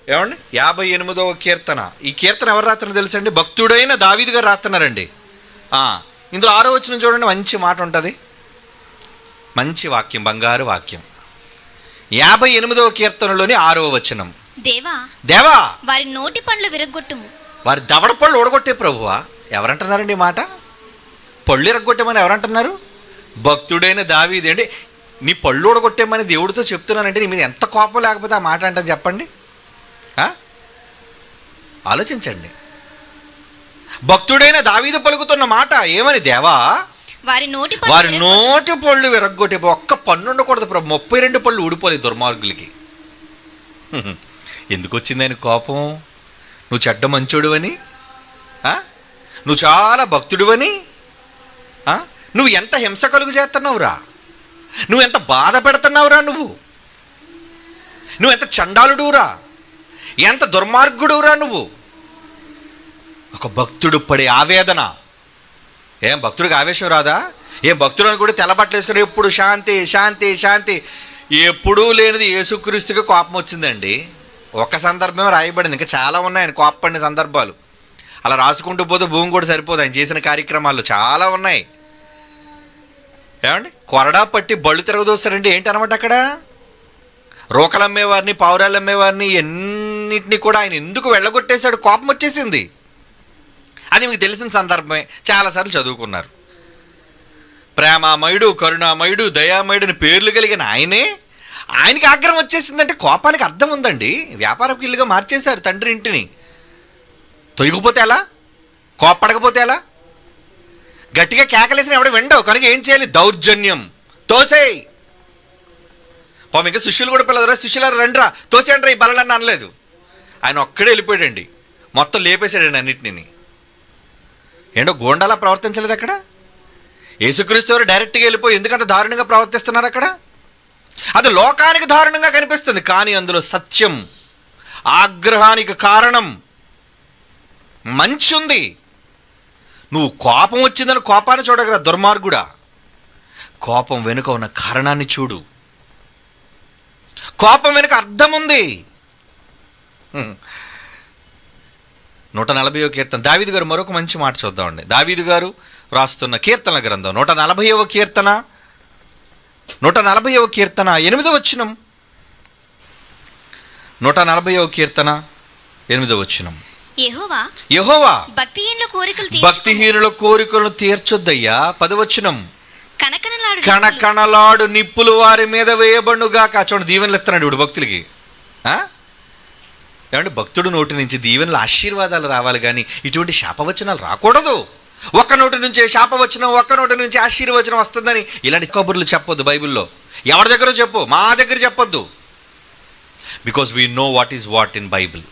ఏమండి? 58వ కీర్తన. ఈ కీర్తన ఎవరు రాస్తున్నారు తెలుసండి? భక్తుడైన దావీదు గారు రాస్తున్నారండి. ఇందులో 6వ వచనం చూడండి, మంచి మాట ఉంటుంది, మంచి వాక్యం, బంగారు వాక్యం. 58వ కీర్తనలోని 6వ వచనం. దేవా వారి నోటి పండ్లు విరగొట్టుము. వారి దవడ పళ్ళు ఓడగొట్టే ప్రభువా. ఎవరంటున్నారండి ఈ మాట? పళ్ళు ఇరగొట్టేమని ఎవరంటున్నారు? భక్తుడైన దావీదు. అంటే నీ పళ్ళు ఓడగొట్టేమని దేవుడితో చెప్తున్నానంటే నీ మీద ఎంత కోపం లేకపోతే ఆ మాట అంటాను చెప్పండి. ఆలోచించండి. భక్తుడైన దావీదు పలుకుతున్న మాట ఏమని? దేవా వారి నోటి పళ్ళు విరగొట్టే, ఒక్క పన్ను ఉండకూడదు ప్రభు. 32 పళ్ళు ఊడిపోలేదు దుర్మార్గులకి. ఎందుకు వచ్చింది ఆయన కోపం? నువ్వు చెడ్డ మంచోడువని, నువ్వు చాలా భక్తుడివని, నువ్వు ఎంత హింస కలుగు చేస్తున్నావురా, నువ్వు ఎంత బాధ పెడుతున్నావురా, నువ్వు ఎంత చండాలుడురా, ఎంత దుర్మార్గుడురా నువ్వు. ఒక భక్తుడు పడే ఆవేదన. ఏం భక్తుడికి ఆవేశం రాదా? ఏం భక్తులను కూడా తెల్లబట్టలు వేసుకుని ఎప్పుడు శాంతి శాంతి శాంతి, ఎప్పుడూ లేనిది యేసుక్రీస్తుకి కోపం వచ్చిందండి. ఒక సందర్భమే రాయబడింది, ఇంకా చాలా ఉన్నాయి ఆయన కోపపడిన సందర్భాలు. అలా రాసుకుంటూ పోతే భూమి కూడా సరిపోదు. ఆయన చేసిన కార్యక్రమాలు చాలా ఉన్నాయి. ఏమండి? కొరడా పట్టి బళ్ళు తిరగదోస్తారండి. ఏంటనమాట అక్కడ? రోకలు అమ్మేవారిని, పావురాలు అమ్మేవారిని, ఎన్నిటిని కూడా ఆయన ఎందుకు వెళ్ళగొట్టేశాడు? కోపం వచ్చేసింది. అది మీకు తెలిసిన సందర్భమే, చాలాసార్లు చదువుకున్నారు. ప్రేమామయుడు, కరుణామయుడు, దయామయుడు అని పేర్లు కలిగిన ఆయనకి ఆగ్రహం వచ్చేసిందంటే కోపానికి అర్థం ఉందండి. వ్యాపారపు ఇల్లుగా మార్చేశారు తండ్రి ఇంటిని. తొలగిపోతే ఎలా? కోపడకపోతే ఎలా? గట్టిగా కేకలేసిన ఎవడ వెండవు కనుక ఏం చేయాలి? దౌర్జన్యం. తోసేయి. పాపం ఇంకా శిష్యులు కూడా పిల్లరా, శిష్యులారా రండిరా, తోసేయండిరా ఈ బలలన్నీ అనలేదు. ఆయన ఒక్కడే వెళ్ళిపోయాడండి, మొత్తం లేపేశాడండి అన్నిటిని. ఏంటో గోండాలా ప్రవర్తించలేదు అక్కడ. యేసుక్రీస్తు వారు డైరెక్ట్గా వెళ్ళిపోయి ఎందుకంత దారుణంగా ప్రవర్తిస్తున్నారు అక్కడ? అది లోకానికి దారుణంగా కనిపిస్తుంది, కానీ అందులో సత్యం, ఆగ్రహానికి కారణం మంచి ఉంది. నువ్వు కోపం వచ్చిందని కోపాన్ని చూడగల దుర్మార్గుడా. కోపం వెనుక ఉన్న కారణాన్ని చూడు. కోపం వెనుక అర్థం ఉంది. 140వ కీర్తన. దావీదు గారు మరొక మంచి మాట చూద్దామండి. దావీదు గారు రాస్తున్న కీర్తనల గ్రంథం 140వ కీర్తన. 140వ కీర్తన 8వ వచనం. 140వ కీర్తన 8వ వచనం. యెహోవా భక్తిహీనుల కోరికలను తీర్చొద్దయ్యా. 10వ వచనం. కణకణలాడు నిప్పులు వారి మీద వేయబడుగాక. చూడండి, దీవెనలు ఇస్తున్నాడు ఇప్పుడు భక్తులకి. ఏమంటే భక్తుడు నోటి నుంచి దీవెనలు, ఆశీర్వాదాలు రావాలి, కానీ ఇటువంటి శాపవచనాలు రాకూడదు. ఒక్క నోటి నుంచే శాపవచనం, ఒక్క నోటి నుంచి ఆశీర్వచనం వస్తుందని ఇలాంటి కబుర్లు చెప్పొద్దు బైబిల్లో. ఎవరి దగ్గర చెప్పు, మా దగ్గర చెప్పొద్దు. Because we know what is what in Bible.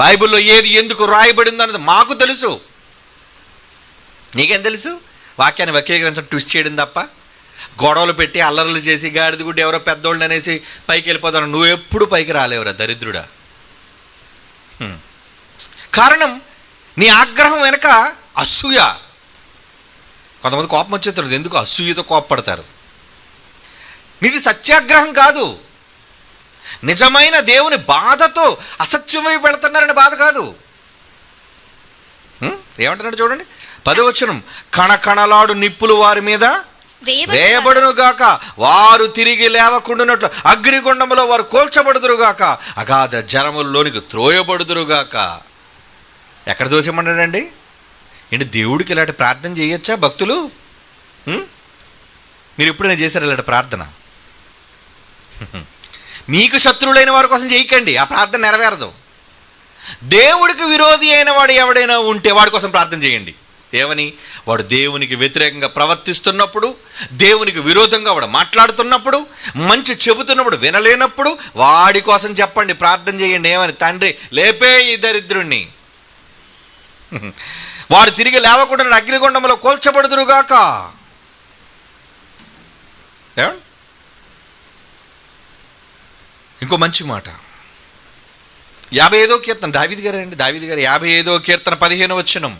బైబిల్లో ఏది ఎందుకు రాయబడింది అన్నది మాకు తెలుసు. నీకేం తెలుసు? వాక్యాన్ని వక్రీకరించడం, ట్విస్ట్ చేయడం తప్ప. గొడవలు పెట్టి అల్లర్లు చేసి గాడిద గుడ్డి ఎవరో పెద్దోళ్ళు అనేసి పైకి వెళ్ళిపోతాను. నువ్వు ఎప్పుడు పైకి రాలేవురా దరిద్రుడా. కారణం నీ ఆగ్రహం వెనక అసూయ. కొంతమంది కోపం వచ్చేస్తారు, ఎందుకు అసూయతో కోపపడతారు. నీది సత్యాగ్రహం కాదు, నిజమైన దేవుని బాధతో అసత్యమై వెళుతున్నారని బాధ కాదు. ఏమంటున్నాడు చూడండి, 10వ వచనం. కణకణలాడు నిప్పులు వారి మీద వేయబడునుగాక, వారు తిరిగి లేవకుండానట్లు అగ్నిగుండంలో వారు కోల్చబడుదురుగాక, అగాధ జలముల్లోనికి త్రోయబడుదురుగాక. ఎక్కడ దోషమన్నాడండి? ఏంటి దేవుడికి ఇలాంటి ప్రార్థన చేయొచ్చా భక్తులు? మీరు ఎప్పుడైనా చేశారు ఇలాంటి ప్రార్థన? మీకు శత్రువులైన వారి కోసం చేయకండి, ఆ ప్రార్థన నెరవేరదు. దేవుడికి విరోధి అయిన వాడు ఎవడైనా ఉంటే వాడి కోసం ప్రార్థన చేయండి. ఏమని? వాడు దేవునికి వ్యతిరేకంగా ప్రవర్తిస్తున్నప్పుడు, దేవునికి విరోధంగా వాడు మాట్లాడుతున్నప్పుడు, మంచి చెబుతున్నప్పుడు వినలేనప్పుడు వాడి కోసం చెప్పండి, ప్రార్థన చేయండి. ఏమని? తండ్రి లేపే ఈ దరిద్రుణ్ణి, వాడు తిరిగి లేవకుండా అగ్నిగుండంలో కోల్చబడుదురుగాక. ఏమండి? ఇంకో మంచి మాట 55వ కీర్తన, దావీదు గారు 55వ కీర్తన 15వ వచనం.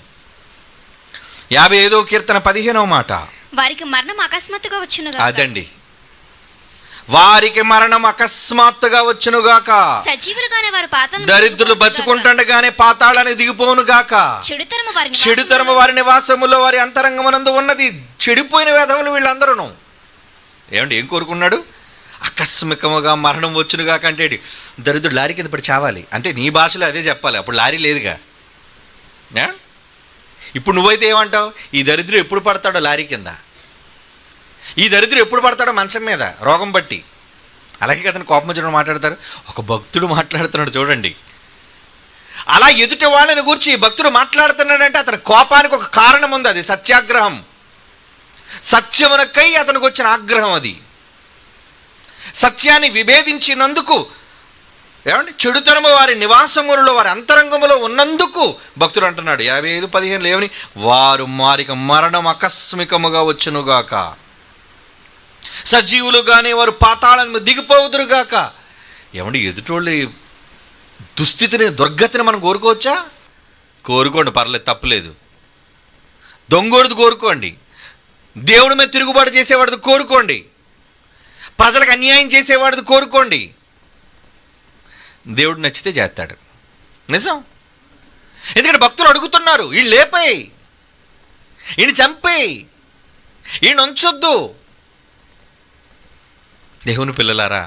55వ కీర్తన 15వ మాట. వారికి మరణం అకస్మాత్తుగా వచ్చునుగాక. అదండి, వారికి మరణం అకస్మాత్తుగా వచ్చునుగాక. సజీవులుగానే వారు పాతాళం, దరిద్రులు బతుకుంటుండగానే పాతాళానికి దిగిపోవునుగాక. చెడుతరము వారి నివాసములో వారి అంతరంగమునందు ఉన్నది. చెడిపోయిన వేధవులు వీళ్ళందరూ. ఏమండి, ఏం కోరుకున్నాడు? ఆకస్మికముగా మరణం వచ్చునుగా కంటే దరిద్రుడు లారీ కింద పడి చావాలి అంటే నీ భాషలో అదే చెప్పాలి. అప్పుడు లారీ లేదుగా. ఇప్పుడు నువ్వైతే ఏమంటావు? ఈ దరిద్రుడు ఎప్పుడు పడతాడో లారీ కింద, ఈ దరిద్రుడు ఎప్పుడు పడతాడో మంచం మీద రోగం బట్టి. అలాగే కదండి కోపం వచ్చిన మాట్లాడతారు. ఒక భక్తుడు మాట్లాడుతున్నాడు చూడండి. అలా ఎదుటి వాళ్ళని గురించి ఈ భక్తుడు మాట్లాడుతున్నాడంటే అతని కోపానికి ఒక కారణం ఉంది. అది సత్యాగ్రహం, సత్యమునకై అతనికి వచ్చిన ఆగ్రహం. అది సత్యాన్ని విభేదించినందుకు. ఏమండి? చెడుతనము వారి నివాసములలో వారి అంతరంగములో ఉన్నందుకు భక్తుడు అంటున్నాడు 55:15 ఏమని? వారు వారికి మరణం ఆకస్మికముగా వచ్చునుగాక. సజీవులుగానే వారు పాతాళానికి దిగిపోవుదురుగాక. ఏమండి, ఎదుటోళ్ళ దుస్థితిని, దుర్గతిని మనం కోరుకోవచ్చా? కోరుకోండి, పర్లేదు, తప్పులేదు. దొంగోడిది కోరుకోండి, దేవుడి మీద తిరుగుబాటు చేసేవాడిది కోరుకోండి, ప్రజలకు అన్యాయం చేసేవాడిది కోరుకోండి. దేవుడు నచ్చితే చేస్తాడు. నిజం. ఎందుకంటే భక్తులు అడుగుతున్నారు, వీళ్ళు లేపేయి, ఈయన చంపేయి, ఈయన ఉంచొద్దు. దేవుని పిల్లలారా,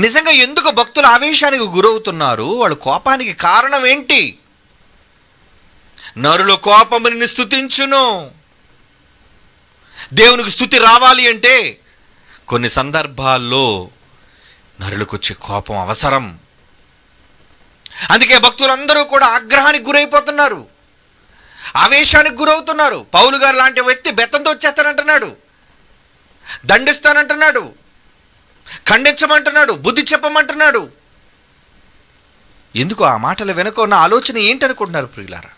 నిజంగా ఎందుకు భక్తులు ఆవేశానికి గురవుతున్నారు? వాళ్ళ కోపానికి కారణం ఏంటి? నరుల కోపముని స్తుతించును. దేవునికి స్తుతి రావాలి అంటే కొన్ని సందర్భాల్లో నరులకు వచ్చే కోపం అవసరం. అందుకే భక్తులందరూ కూడా ఆగ్రహానికి గురైపోతున్నారు, ఆవేశానికి గురవుతున్నారు. పౌలు గారు లాంటి వ్యక్తి బెత్తంతో వచ్చేస్తానంటున్నాడు, దండిస్తానంటున్నాడు, ఖండించమంటున్నాడు, బుద్ధి చెప్పమంటున్నాడు. ఎందుకు? ఆ మాటల వెనుక ఉన్న ఆలోచన ఏంటనుకుంటున్నారు ప్రియులారా?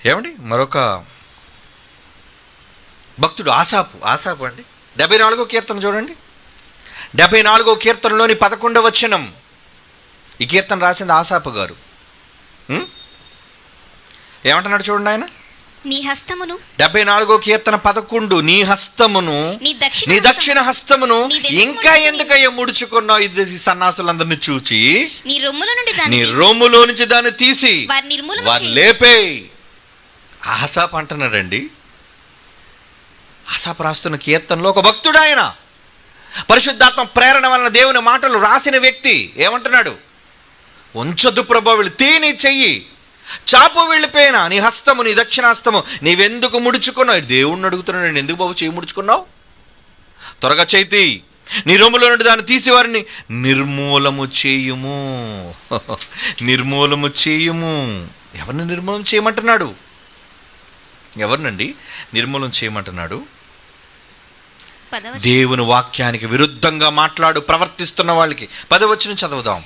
ఏమండి, మరొక భక్తుడు ఆసాపు అండి. 74వ కీర్తన చూడండి. 74వ కీర్తనలోని 11వ వచనం. ఈ కీర్తన రాసింది ఆసాపు గారు. ఏమంటున్నాడు చూడండి ఆయన. నీ హస్తమును, 74వ కీర్తన 11, నీ హస్తమును, నీ దక్షిణ హస్తమును ఇంకా ఎందుకయ్యా ముడుచుకున్నావు? ఇది సన్నాసులందరినీ చూచి నీ రొమ్ములో నుంచి దాన్ని తీసి వారిని లేపేయి. ఆసాపు అంటున్నాడండి. ఆసాపు రాస్తున్న కీర్తనలో ఒక భక్తుడు, ఆయన పరిశుద్ధాత్మ ప్రేరణ వలన దేవుని మాటలు రాసిన వ్యక్తి ఏమంటున్నాడు? ఉంచొద్దు ప్రభు, వీళ్ళు తీని చెయ్యి, చాపు వెళ్ళిపోయినా నీ హస్తము, నీ దక్షిణాస్తము నీవెందుకు ముడుచుకున్నావు? దేవుణ్ణి అడుగుతున్నాడు, ఎందుకు బాబు చేయి ముడుచుకున్నావు? త్వరగా చేయి, నీ రొమ్ములో నుండి దాన్ని తీసి వారిని నిర్మూలము చేయుము. నిర్మూలము చేయుము. ఎవరిని నిర్మూలన చేయమంటున్నాడు? ఎవరినండి నిర్మూలన చేయమంటున్నాడు? దేవుని వాక్యానికి విరుద్ధంగా ప్రవర్తిస్తున్న వాళ్ళకి. 10వ వచనం చదువుదాం.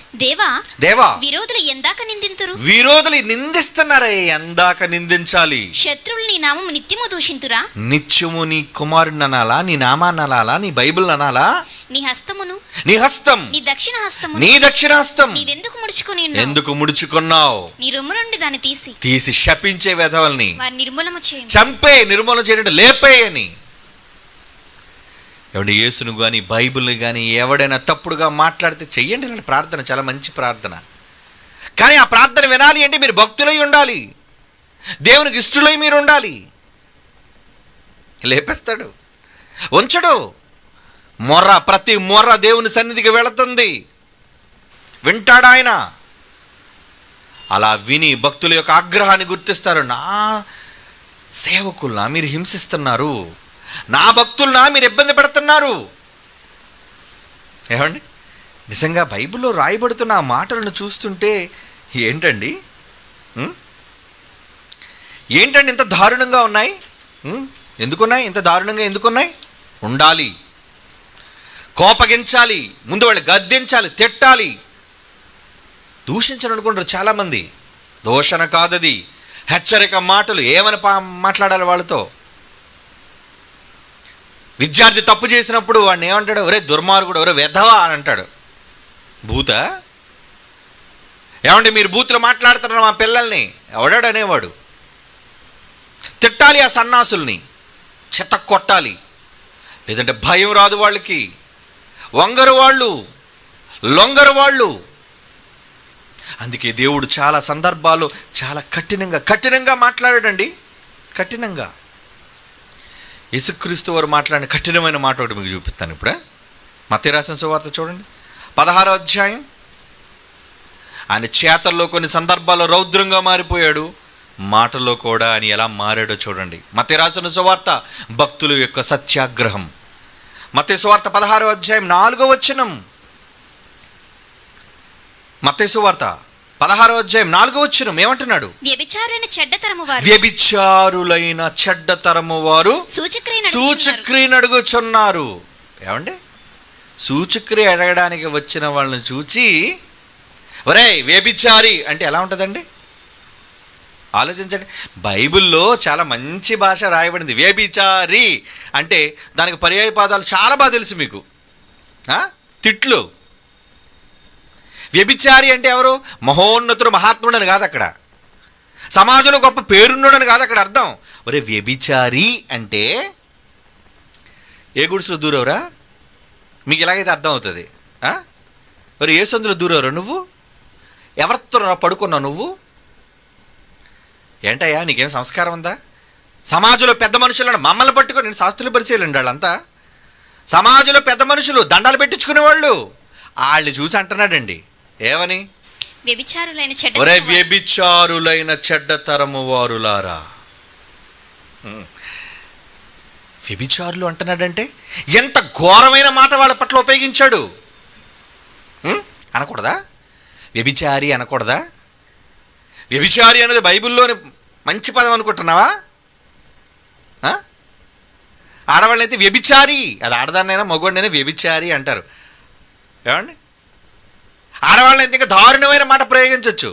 దేవా విరోధులు ఎందాక నిందింతురు? విరోధులు నిందిస్తున్నారే, ఎందాక నిందించాలి? శత్రువులు నీ నామము నిత్యము దూషింతురా? నిత్యము నీ కుమారుని అనాలా, నీ నామాన్ని అనాలా, నీ బైబిల్ అనాలా? నీ హస్తమును, నీ హస్తం, నీ దక్షిణ హస్తము, నీ దక్షిణాస్తం నీవెందుకు ముడుచుకొని ఎందుకు ముడుచుకున్నావు? నీ రొమ్ము నుండి దాన్ని తీసి శపించే వెధవల్ని నిర్మూలము చేయి, చంపే, నిర్మూలన చేయడం, లేపేయని. ఎవడి యేసును కానీ బైబిల్ని కానీ ఎవడైనా తప్పుడుగా మాట్లాడితే చెయ్యండి అలాంటి ప్రార్థన, చాలా మంచి ప్రార్థన. కానీ ఆ ప్రార్థన వినాలి అంటే మీరు భక్తులై ఉండాలి, దేవునికి ఇష్టలై మీరు ఉండాలి. లేపేస్తాడు, ఉంచడు. ప్రతి మొర్ర దేవుని సన్నిధికి వెళుతుంది, వింటాడు ఆయన. అలా విని భక్తుల యొక్క ఆగ్రహాన్ని గుర్తిస్తారు. నా సేవకుల్నా మీరు హింసిస్తున్నారు, నా భక్తుల్నా మీరు ఇబ్బంది పెడుతున్నారు, ఏమండి, నిజంగా బైబిల్లో రాయబడుతున్న ఆ మాటలను చూస్తుంటే ఏంటండి ఏంటండి ఇంత దారుణంగా ఉన్నాయి? ఎందుకున్నాయి? ఇంత దారుణంగా ఎందుకున్నాయి? ఉండాలి, కోపగించాలి, ముందు వాళ్ళు గద్దించాలి, తిట్టాలి. దూషించని అనుకుంటారు చాలామంది. దూషణ కాదది, హెచ్చరిక మాటలు. ఏమని మాట్లాడాలి వాళ్ళతో? విద్యార్థి తప్పు చేసినప్పుడు వాడిని ఏమంటాడు? ఒరే దుర్మార్గుడు, ఒరే వెధవా అని అంటాడు. భూత ఏమంటే మీరు బూతులు మాట్లాడుతున్నారు మా పిల్లల్ని, ఎవడాడు అనేవాడు? తిట్టాలి ఆ సన్నాసుల్ని, చెత్త కొట్టాలి, లేదంటే భయం రాదు వాళ్ళకి. వంగరు వాళ్ళు, లొంగరు వాళ్ళు. అందుకే దేవుడు చాలా సందర్భాల్లో చాలా కఠినంగా మాట్లాడాడండి. కఠినంగా యేసుక్రీస్తు వారు మాట్లాడిన కఠినమైన మాట ఒకటి మీకు చూపిస్తాను ఇప్పుడు. మత్తయి రాసిన సువార్త చూడండి, 16వ అధ్యాయం. ఆయన చేతల్లో కొన్ని సందర్భాల్లో రౌద్రంగా మారిపోయాడు, మాటల్లో కూడా ఆయన ఎలా మారాడో చూడండి. మత్తయి రాసిన సువార్త భక్తుల యొక్క సత్యాగ్రహం. మత్తయి సువార్త 16వ అధ్యాయం 4వ వచనం. మత్తయి సువార్త 16వ అధ్యాయం 4వ వచనం ఏమంటున్నాడు? వ్యభిచారులైన చెడ్డతరము వారు సూచక్రియను అడుగుచున్నారు. ఏమండి, సూచక్రియ అడగడానికి వచ్చిన వాళ్ళని చూచి ఒరే వ్యభిచారి అంటే ఎలా ఉంటుందండి? ఆలోచించండి. బైబిల్లో చాలా మంచి భాష రాయబడింది. వ్యభిచారి అంటే దానికి పర్యాయ పదాలు చాలా బాగా తెలుసు మీకు. తిట్లు. వ్యభిచారి అంటే ఎవరు? మహోన్నతుడు, మహాత్ముడని కాదు అక్కడ. సమాజంలో గొప్ప పేరున్నాడని కాదు అక్కడ అర్థం. ఒరే వ్యభిచారి అంటే ఏ గుడిసెలో దూరవురా? మీకు ఎలాగైతే అర్థం అవుతుంది. మరి ఏ సందులో దూరవురా నువ్వు? ఎవరితో పడుకున్నావు నువ్వు? ఏంటయ్యా నీకేం సంస్కారం ఉందా? సమాజంలో పెద్ద మనుషులను మమ్మల్ని పట్టుకొని, నేను శాస్త్రులు పరిశీలండి వాళ్ళంతా సమాజంలో పెద్ద మనుషులు, దండాలు పెట్టించుకునేవాళ్ళు. వాళ్ళని చూసి అంటున్నాడండి ఏమని? ఒరే వ్యభిచారులైన చెడ్డతరము వారులారా. వ్యభిచారులు అంటున్నాడంటే ఎంత ఘోరమైన మాట వాళ్ళ పట్ల ఉపయోగించాడు. అనకూడదా? వ్యభిచారి అనకూడదా? వ్యభిచారి అనేది బైబిల్లోని మంచి పదం అనుకుంటున్నావా? ఆడవాళ్ళైతే వ్యభిచారి, అది ఆడదాన్నైనా మగవాడినైనా వ్యభిచారి అంటారు. ఏమండి, ఆడవాళ్ళైతే ఇంకా దారుణమైన మాట ప్రయోగించవచ్చు.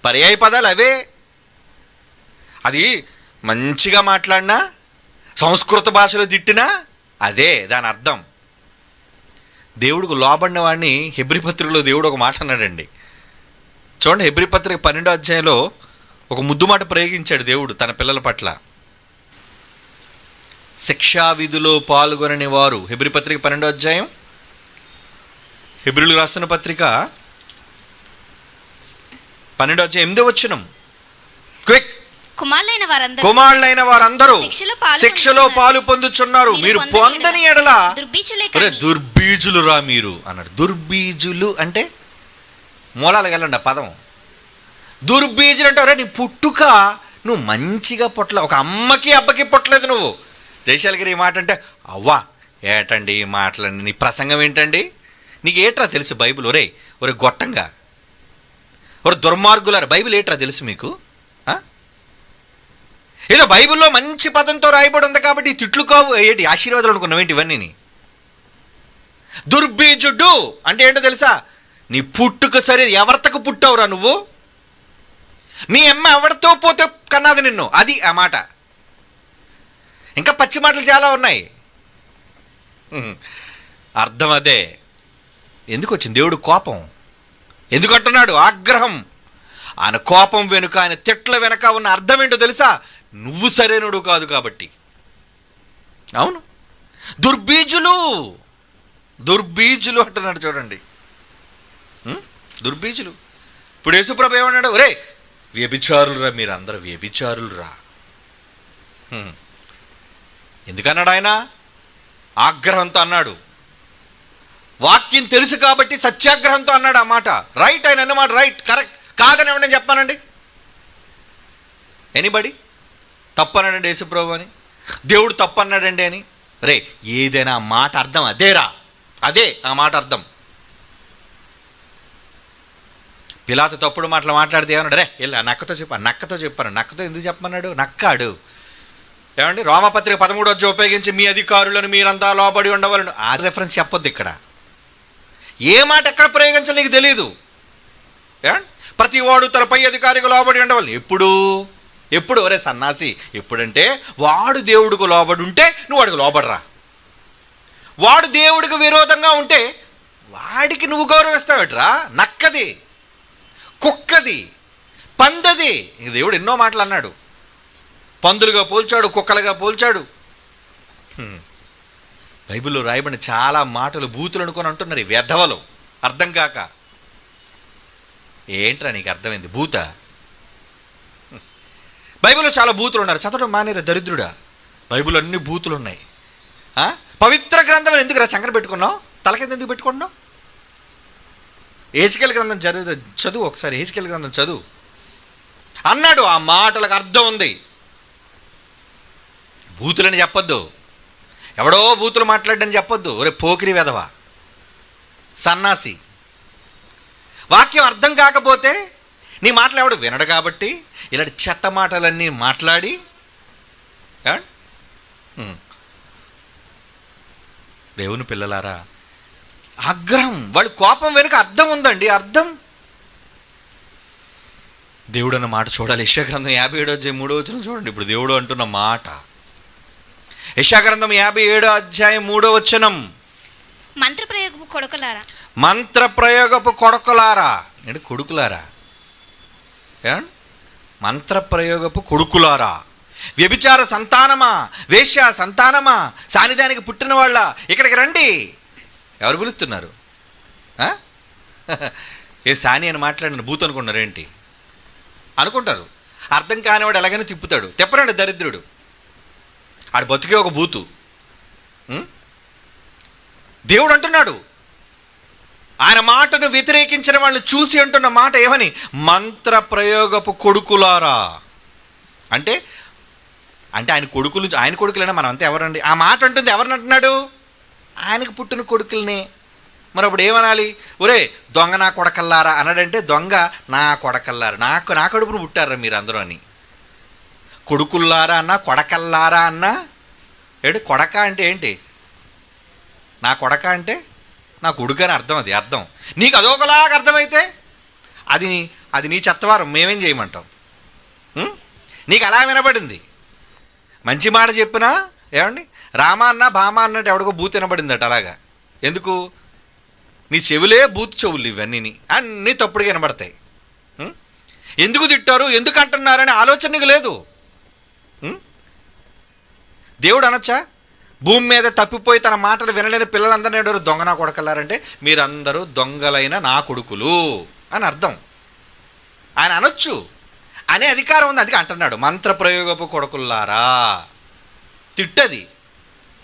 పర్యాయ పదాలు అవే. అది మంచిగా మాట్లాడినా, సంస్కృత భాషలో తిట్టినా అదే దాని అర్థం. దేవుడికి లోబడిన వాడిని హెబ్రీ పత్రికలో దేవుడు ఒక మాట అన్నాడండి. చూడండి, హెబ్రీ పత్రిక 12వ అధ్యాయంలో ఒక ముద్దు మాట ప్రయోగించాడు దేవుడు తన పిల్లల పట్ల. శిక్షా విధిలో పాల్గొనని వారు, హెబ్రీ పత్రిక 12వ అధ్యాయం, హెబ్రీలకు రాసిన పత్రిక 12వ అధ్యాయం 8వ వచనం. క్విక్. కుమారులైన వారందరూ శిక్షలో పాలు పొందుచున్నారు, మీరు పొందని ఎడల దుర్బీజులు రా మీరు అన్నాడు. దుర్బీజులు అంటే మూలాలకు వెళ్ళండి ఆ పదం. దుర్బీజులు అంటే నీ పుట్టుక నువ్వు మంచిగా పుట్టలే, ఒక అమ్మకి అబ్బకి పుట్టలేదు నువ్వు. జయశాలగిరి ఈ మాట అంటే అవ్వా ఏటండి ఈ మాటలండి, నీ ప్రసంగం ఏంటండి, నీకు ఏట్రా తెలుసు బైబిల్? ఒరే గొట్టంగా, ఒరే దుర్మార్గులారా, బైబిల్ ఏట్రా తెలుసు మీకు? ఏదో బైబిల్లో మంచి పదంతో రాయబడి ఉంది కాబట్టి తిట్లు కావు ఏంటి, ఆశీర్వాదాలు అనుకున్నావేంటి ఇవన్నీ? దుర్బీజుడు అంటే ఏంటో తెలుసా? నీ పుట్టుక సరే ఎవరితకు పుట్టావురా నువ్వు? మీ అమ్మ ఎవరితో పోతే కన్నది నిన్ను, అది ఆ మాట. ఇంకా పచ్చి మాటలు చాలా ఉన్నాయి. అర్థం అదే. ఎందుకు వచ్చింది దేవుడు కోపం? ఎందుకంటున్నాడు ఆగ్రహం? ఆయన కోపం వెనుక, ఆయన తిట్ల వెనుక ఉన్న అర్థం ఏంటో తెలుసా? నువ్వు సరైనడు కాదు కాబట్టి. అవును, దుర్బీజులు అంటున్నాడు చూడండి. దుర్బీజులు. ఇప్పుడు యేసుప్రభు ఏమన్నాడు? ఒరే వ్యభిచారులురా, మీరు అందరూ వ్యభిచారులురా. ఎందుకన్నాడు ఆయన? ఆగ్రహంతో అన్నాడు. వాక్యం తెలుసు కాబట్టి సత్యాగ్రహంతో అన్నాడు ఆ మాట. రైట్, ఆయన అన్నమాట రైట్, కరెక్ట్. కాదని ఏమన్నా చెప్పానండి? ఎనీబడి తప్పు అన్నాడండి యేసుప్రభు అని? దేవుడు తప్పు అన్నాడండి అని? రే ఏదైనా మాట అర్థం అదేరా, అదే ఆ మాట అర్థం. పిలాతు తప్పుడు మాటలు మాట్లాడితే ఏమన్నాడు? రే వెళ్ళి ఆ నక్కతో చెప్పాను, నక్కతో చెప్పాను. నక్కతో ఎందుకు చెప్పమన్నాడు? నక్కాడు. ఏమండి, రోమపత్రిక 13వ అధ్యాయం ఉపయోగించి మీ అధికారులను మీరంతా లోబడి ఉండవాలను, ఆ రెఫరెన్స్ చెప్పొద్దు ఇక్కడ. ఏ మాట ఎక్కడ ప్రయోగించాలి నీకు తెలియదు. ఏమండి, ప్రతి వాడు తన పై అధికారికి లోబడి ఉండవాలి. ఎప్పుడు ఒరే సన్నాసి, ఎప్పుడంటే వాడు దేవుడికి లోబడి ఉంటే నువ్వు వాడికి లోబడరా. వాడు దేవుడికి విరోధంగా ఉంటే వాడికి నువ్వు గౌరవిస్తావేట్రా? నక్కది, కుక్కది, పందది. దేవుడు ఎన్నో మాటలు అన్నాడు. పందులుగా పోల్చాడు, కుక్కలుగా పోల్చాడు. బైబిల్లో రాయబడిన చాలా మాటలు బూతులు అనుకొని అంటున్నారు ఈ వెధవలు, అర్థం కాక. ఏంట్రా నీకు అర్థమైంది? బూత. బైబిల్లో చాలా బూతులు ఉన్నారు, చదవడం మానేరా దరిద్రుడా. బైబిల్ అన్ని బూతులు ఉన్నాయి. పవిత్ర గ్రంథం ఎందుకు రా చంకర పెట్టుకున్నావు? తలకింద ఎందుకు పెట్టుకున్నావు? హెజ్కేలు గ్రంథం చదువు ఒకసారి. హెజ్కేలు గ్రంథం చదువు అన్నాడు. ఆ మాటలకు అర్థం ఉంది. బూతులని చెప్పొద్దు, ఎవడో బూతులు మాట్లాడని చెప్పొద్దు. ఒరే పోకిరి వెధవ, సన్నాసి. వాక్యం అర్థం కాకపోతే నీ మాటలు ఎవడు వినడు కాబట్టి ఇలాంటి చెత్త మాటలన్నీ మాట్లాడి దేవుని పిల్లలారా, ఆగ్రహం, వాళ్ళ కోపం వెనుక అర్థం ఉందండి. అర్థం దేవుడు అన్న మాట చూడాలి. యెషయా గ్రంథం 57వ అధ్యాయం 3వ వచనం చూడండి. ఇప్పుడు దేవుడు అంటున్న మాట, యెషయా గ్రంథం 57వ అధ్యాయం 3వ వచనం. మంత్రప్రయోగపు కొడుకులారా, మంత్రప్రయోగపు కొడుకులారా. ఏంటి కొడుకులారా? మంత్రప్రయోగపు కొడుకులారా, వ్యభిచార సంతానమా, వేశ్య సంతానమా, సాన్నిధ్యానికి పుట్టిన వాళ్ళ ఇక్కడికి రండి. ఎవరు పిలుస్తున్నారు? ఏ సాని అని మాట్లాడిన బూత్ అనుకున్నారు ఏంటి? అనుకుంటారు. అర్థం కానివాడు ఎలాగైనా తిప్పుతాడు. తిప్పనండి దరిద్రుడు, ఆడు బతుకే ఒక బూతు. దేవుడు అంటున్నాడు, ఆయన మాటను వ్యతిరేకించిన వాళ్ళని చూసి అంటున్న మాట ఏమని? మంత్ర ప్రయోగపు కొడుకులారా. అంటే ఆయన కొడుకులైనా మనం అంతా ఎవరండి? ఆ మాట అంటుంది ఎవరిని అంటున్నాడు? ఆయనకు పుట్టిన కొడుకుల్ని. మరి అప్పుడు ఏమనాలి? ఒరే దొంగ నా కొడకల్లారా అన్నాడంటే దొంగ నా కొడకల్లారా, నా కడుపును పుట్టారా మీరు అందరూ అని. కొడుకుల్లారా అన్నా, కొడకల్లారా అన్నా. ఏడు కొడక అంటే ఏంటి? నా కొడక అంటే నా కొడుకు అని అర్థం. అది అర్థం నీకు అదొకలాగా అర్థమైతే అది నీ చెత్తవారం, మేమేం చేయమంటాం? నీకు అలా వినబడింది. మంచి మాట చెప్పినా ఏమండి రామా అన్న భామా అన్నట్టు ఎవడికో బూత్ వినబడిందట. అలాగా ఎందుకు? నీ చెవులే బూత్ చెవులు, ఇవన్నీ అన్నీ తప్పుడుగా వినబడతాయి. ఎందుకు తిట్టారు, ఎందుకు అంటున్నారనే ఆలోచన నీకు లేదు. దేవుడు అనొచ్చా? భూమి మీద తప్పిపోయి తన మాటలు వినలేని పిల్లలందరినీ ఎవరు దొంగ నా కొడకల్లారంటే మీరందరూ దొంగలైన నా కొడుకులు అని అర్థం. ఆయన అనొచ్చు, అనే అధికారం ఉంది. అందుకే అంటున్నాడు మంత్రప్రయోగపు కొడుకుల్లారా. తిట్టది.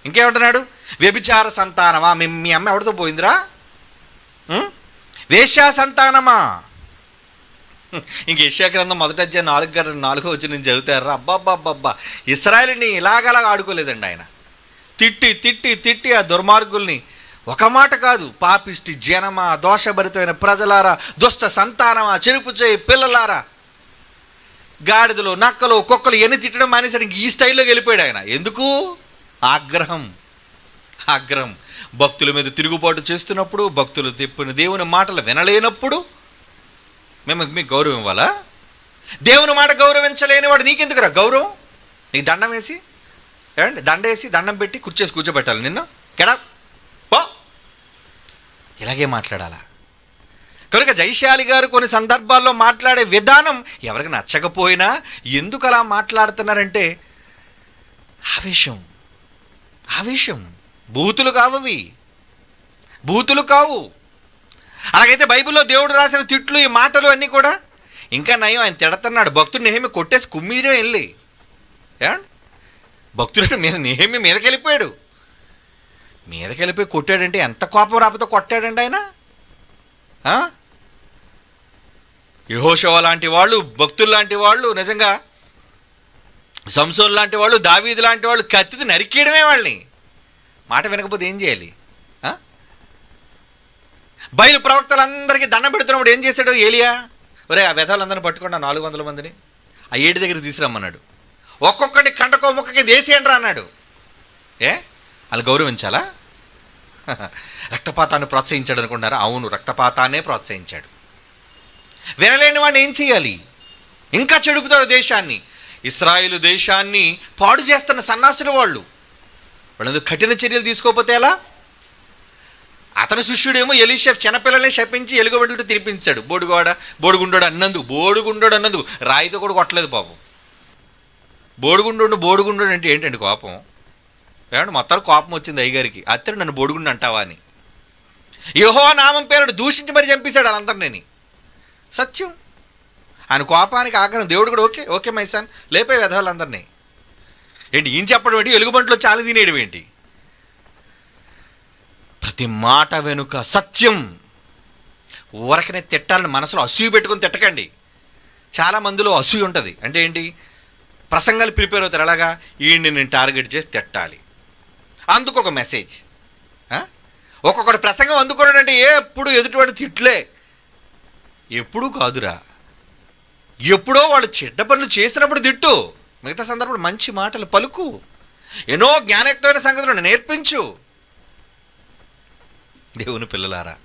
ఇంకేమంటున్నాడు? వ్యభిచార సంతానమా, మీ అమ్మ ఎవరితో పోయిందిరా? వేశ్యా సంతానమా. ఇంక యెషయా గ్రంథం 1వ అధ్యాయం 4వ వచనం చదువుతారా? అబ్బాబ్బాబ్బా, ఇశ్రాయేలుని ఇలాగలా ఆడుకోలేదండి ఆయన. తిట్టి ఆ దుర్మార్గుల్ని ఒక మాట కాదు, పాపిష్టి జనమా, దోషభరితమైన ప్రజలారా, దుష్ట సంతానమా, చెరుపు చేయి పిల్లలారా, గాడిదలు, నక్కలు, కుక్కలు ఎన్ని తిట్టడం మానేసాడు. ఇంక ఈ స్టైల్లోకి వెళ్ళిపోయాడు ఆయన. ఎందుకు? ఆగ్రహం. భక్తుల మీద తిరుగుబాటు చేస్తున్నప్పుడు, భక్తులు తిప్పిన దేవుని మాటలు వినలేనప్పుడు మీకు గౌరవం ఇవ్వాలా? దేవుని మాట గౌరవించలేని వాడు నీకెందుకురా గౌరవం? నీకు దండం వేసి ఏమండి, దండేసి దండం పెట్టి కుర్చేసి కూర్చోబెట్టాలి నిన్ను. కెడా పో, ఇలాగే మాట్లాడాలా? కనుక జైశాలి గారు కొన్ని సందర్భాల్లో మాట్లాడే విధానం ఎవరికి నచ్చకపోయినా ఎందుకు అలా మాట్లాడుతున్నారంటే ఆవేశం. బూతులు కావవి, బూతులు కావు. అలాగైతే బైబిల్లో దేవుడు రాసిన తిట్లు, ఈ మాటలు అన్నీ కూడా ఇంకా నయం. ఆయన తిడుతున్నాడు, భక్తుడిని నేహమి కొట్టేసి కుమ్మీరే వెళ్ళి ఏమండి, భక్తుడు నేహమి మీదకెళ్ళిపోయాడు. కొట్టాడంటే ఎంత కోపం రాకపోతే కొట్టాడండి ఆయన. యెహోషువ లాంటి వాళ్ళు, భక్తులు లాంటి వాళ్ళు, నిజంగా సంసోన్ లాంటి వాళ్ళు, దావీదు లాంటి వాళ్ళు కత్తితో నరికేయడమే వాళ్ళని. మాట వినకపోతే ఏం చేయాలి? బయలు ప్రవక్తలందరికీ దండం పెడుతున్నప్పుడు ఏం చేశాడు ఏలియా? ఒరే ఆ వెధవలందరిని పట్టుకున్న 400 మందిని ఆ ఏటి దగ్గర తీసుకురమ్మన్నాడు. ఒక్కొక్కటి కంటకో ముక్కకి దేశేయండి అన్నాడు. వాళ్ళు గౌరవించాలా? రక్తపాతాన్ని ప్రోత్సహించాడు అనుకుంటారా? అవును, రక్తపాతాన్నే ప్రోత్సహించాడు. వినలేని వాడిని ఏం చేయాలి? ఇంకా చెడుపుతారు దేశాన్ని. ఇశ్రాయేలు దేశాన్ని పాడు చేస్తున్న సన్నాసులు వాళ్ళందరూ కఠిన చర్యలు తీసుకోకపోతే ఎలా? అతని శిష్యుడేమో ఎలీషా చిన్నపిల్లల్ని శపించి ఎలుగుబంటితో తినిపించాడు. బోడుగుండోడు అన్నందుకు రాయితో కూడా కొట్టలేదు పాపం. బోడుగుండోడు అంటే ఏంటండి కోపం? ఏమంటే మొత్తం కోపం వచ్చింది అయ్యగారికి. అత్తరు నన్ను బోడుగుండు అంటావా అని యెహోవా నామం పేరు దూషించి మరి చంపేశాడు వాళ్ళందరినీ. సత్యం. ఆయన కోపానికి ఆగ్రహం. దేవుడు కూడా ఓకే మైసాన్ లేపే వెధవాళ్ళందరినీ. ఏంటి ఈయన చెప్పడం ఏంటి? ఎలుగుబంట్లో చాలా తినేయడం ఏంటి? ప్రతి మాట వెనుక సత్యం. ఊరకనే తిట్టాలని మనసులో అసూయ పెట్టుకొని తిట్టకండి. చాలా మందిలో అసూయ ఉంటుంది. అంటే ఏంటి? ప్రసంగాలు ప్రిపేర్ అవుతారు. అలాగా ఈయన్ని నేను టార్గెట్ చేసి తిట్టాలి, అందుకు ఒక మెసేజ్. ఒక్కొక్కటి ప్రసంగం అందుకోవడం ఎప్పుడు ఎదుటివాడు తిట్లే. ఎప్పుడూ కాదురా, ఎప్పుడో వాళ్ళు చెడ్డ పనులు చేసినప్పుడు తిట్టు, మిగతా సందర్భంలో మంచి మాటలు పలుకు, ఎన్నో జ్ఞానయుక్తమైన సంగతులను నేర్పించు. దేవుని పిల్లలారా,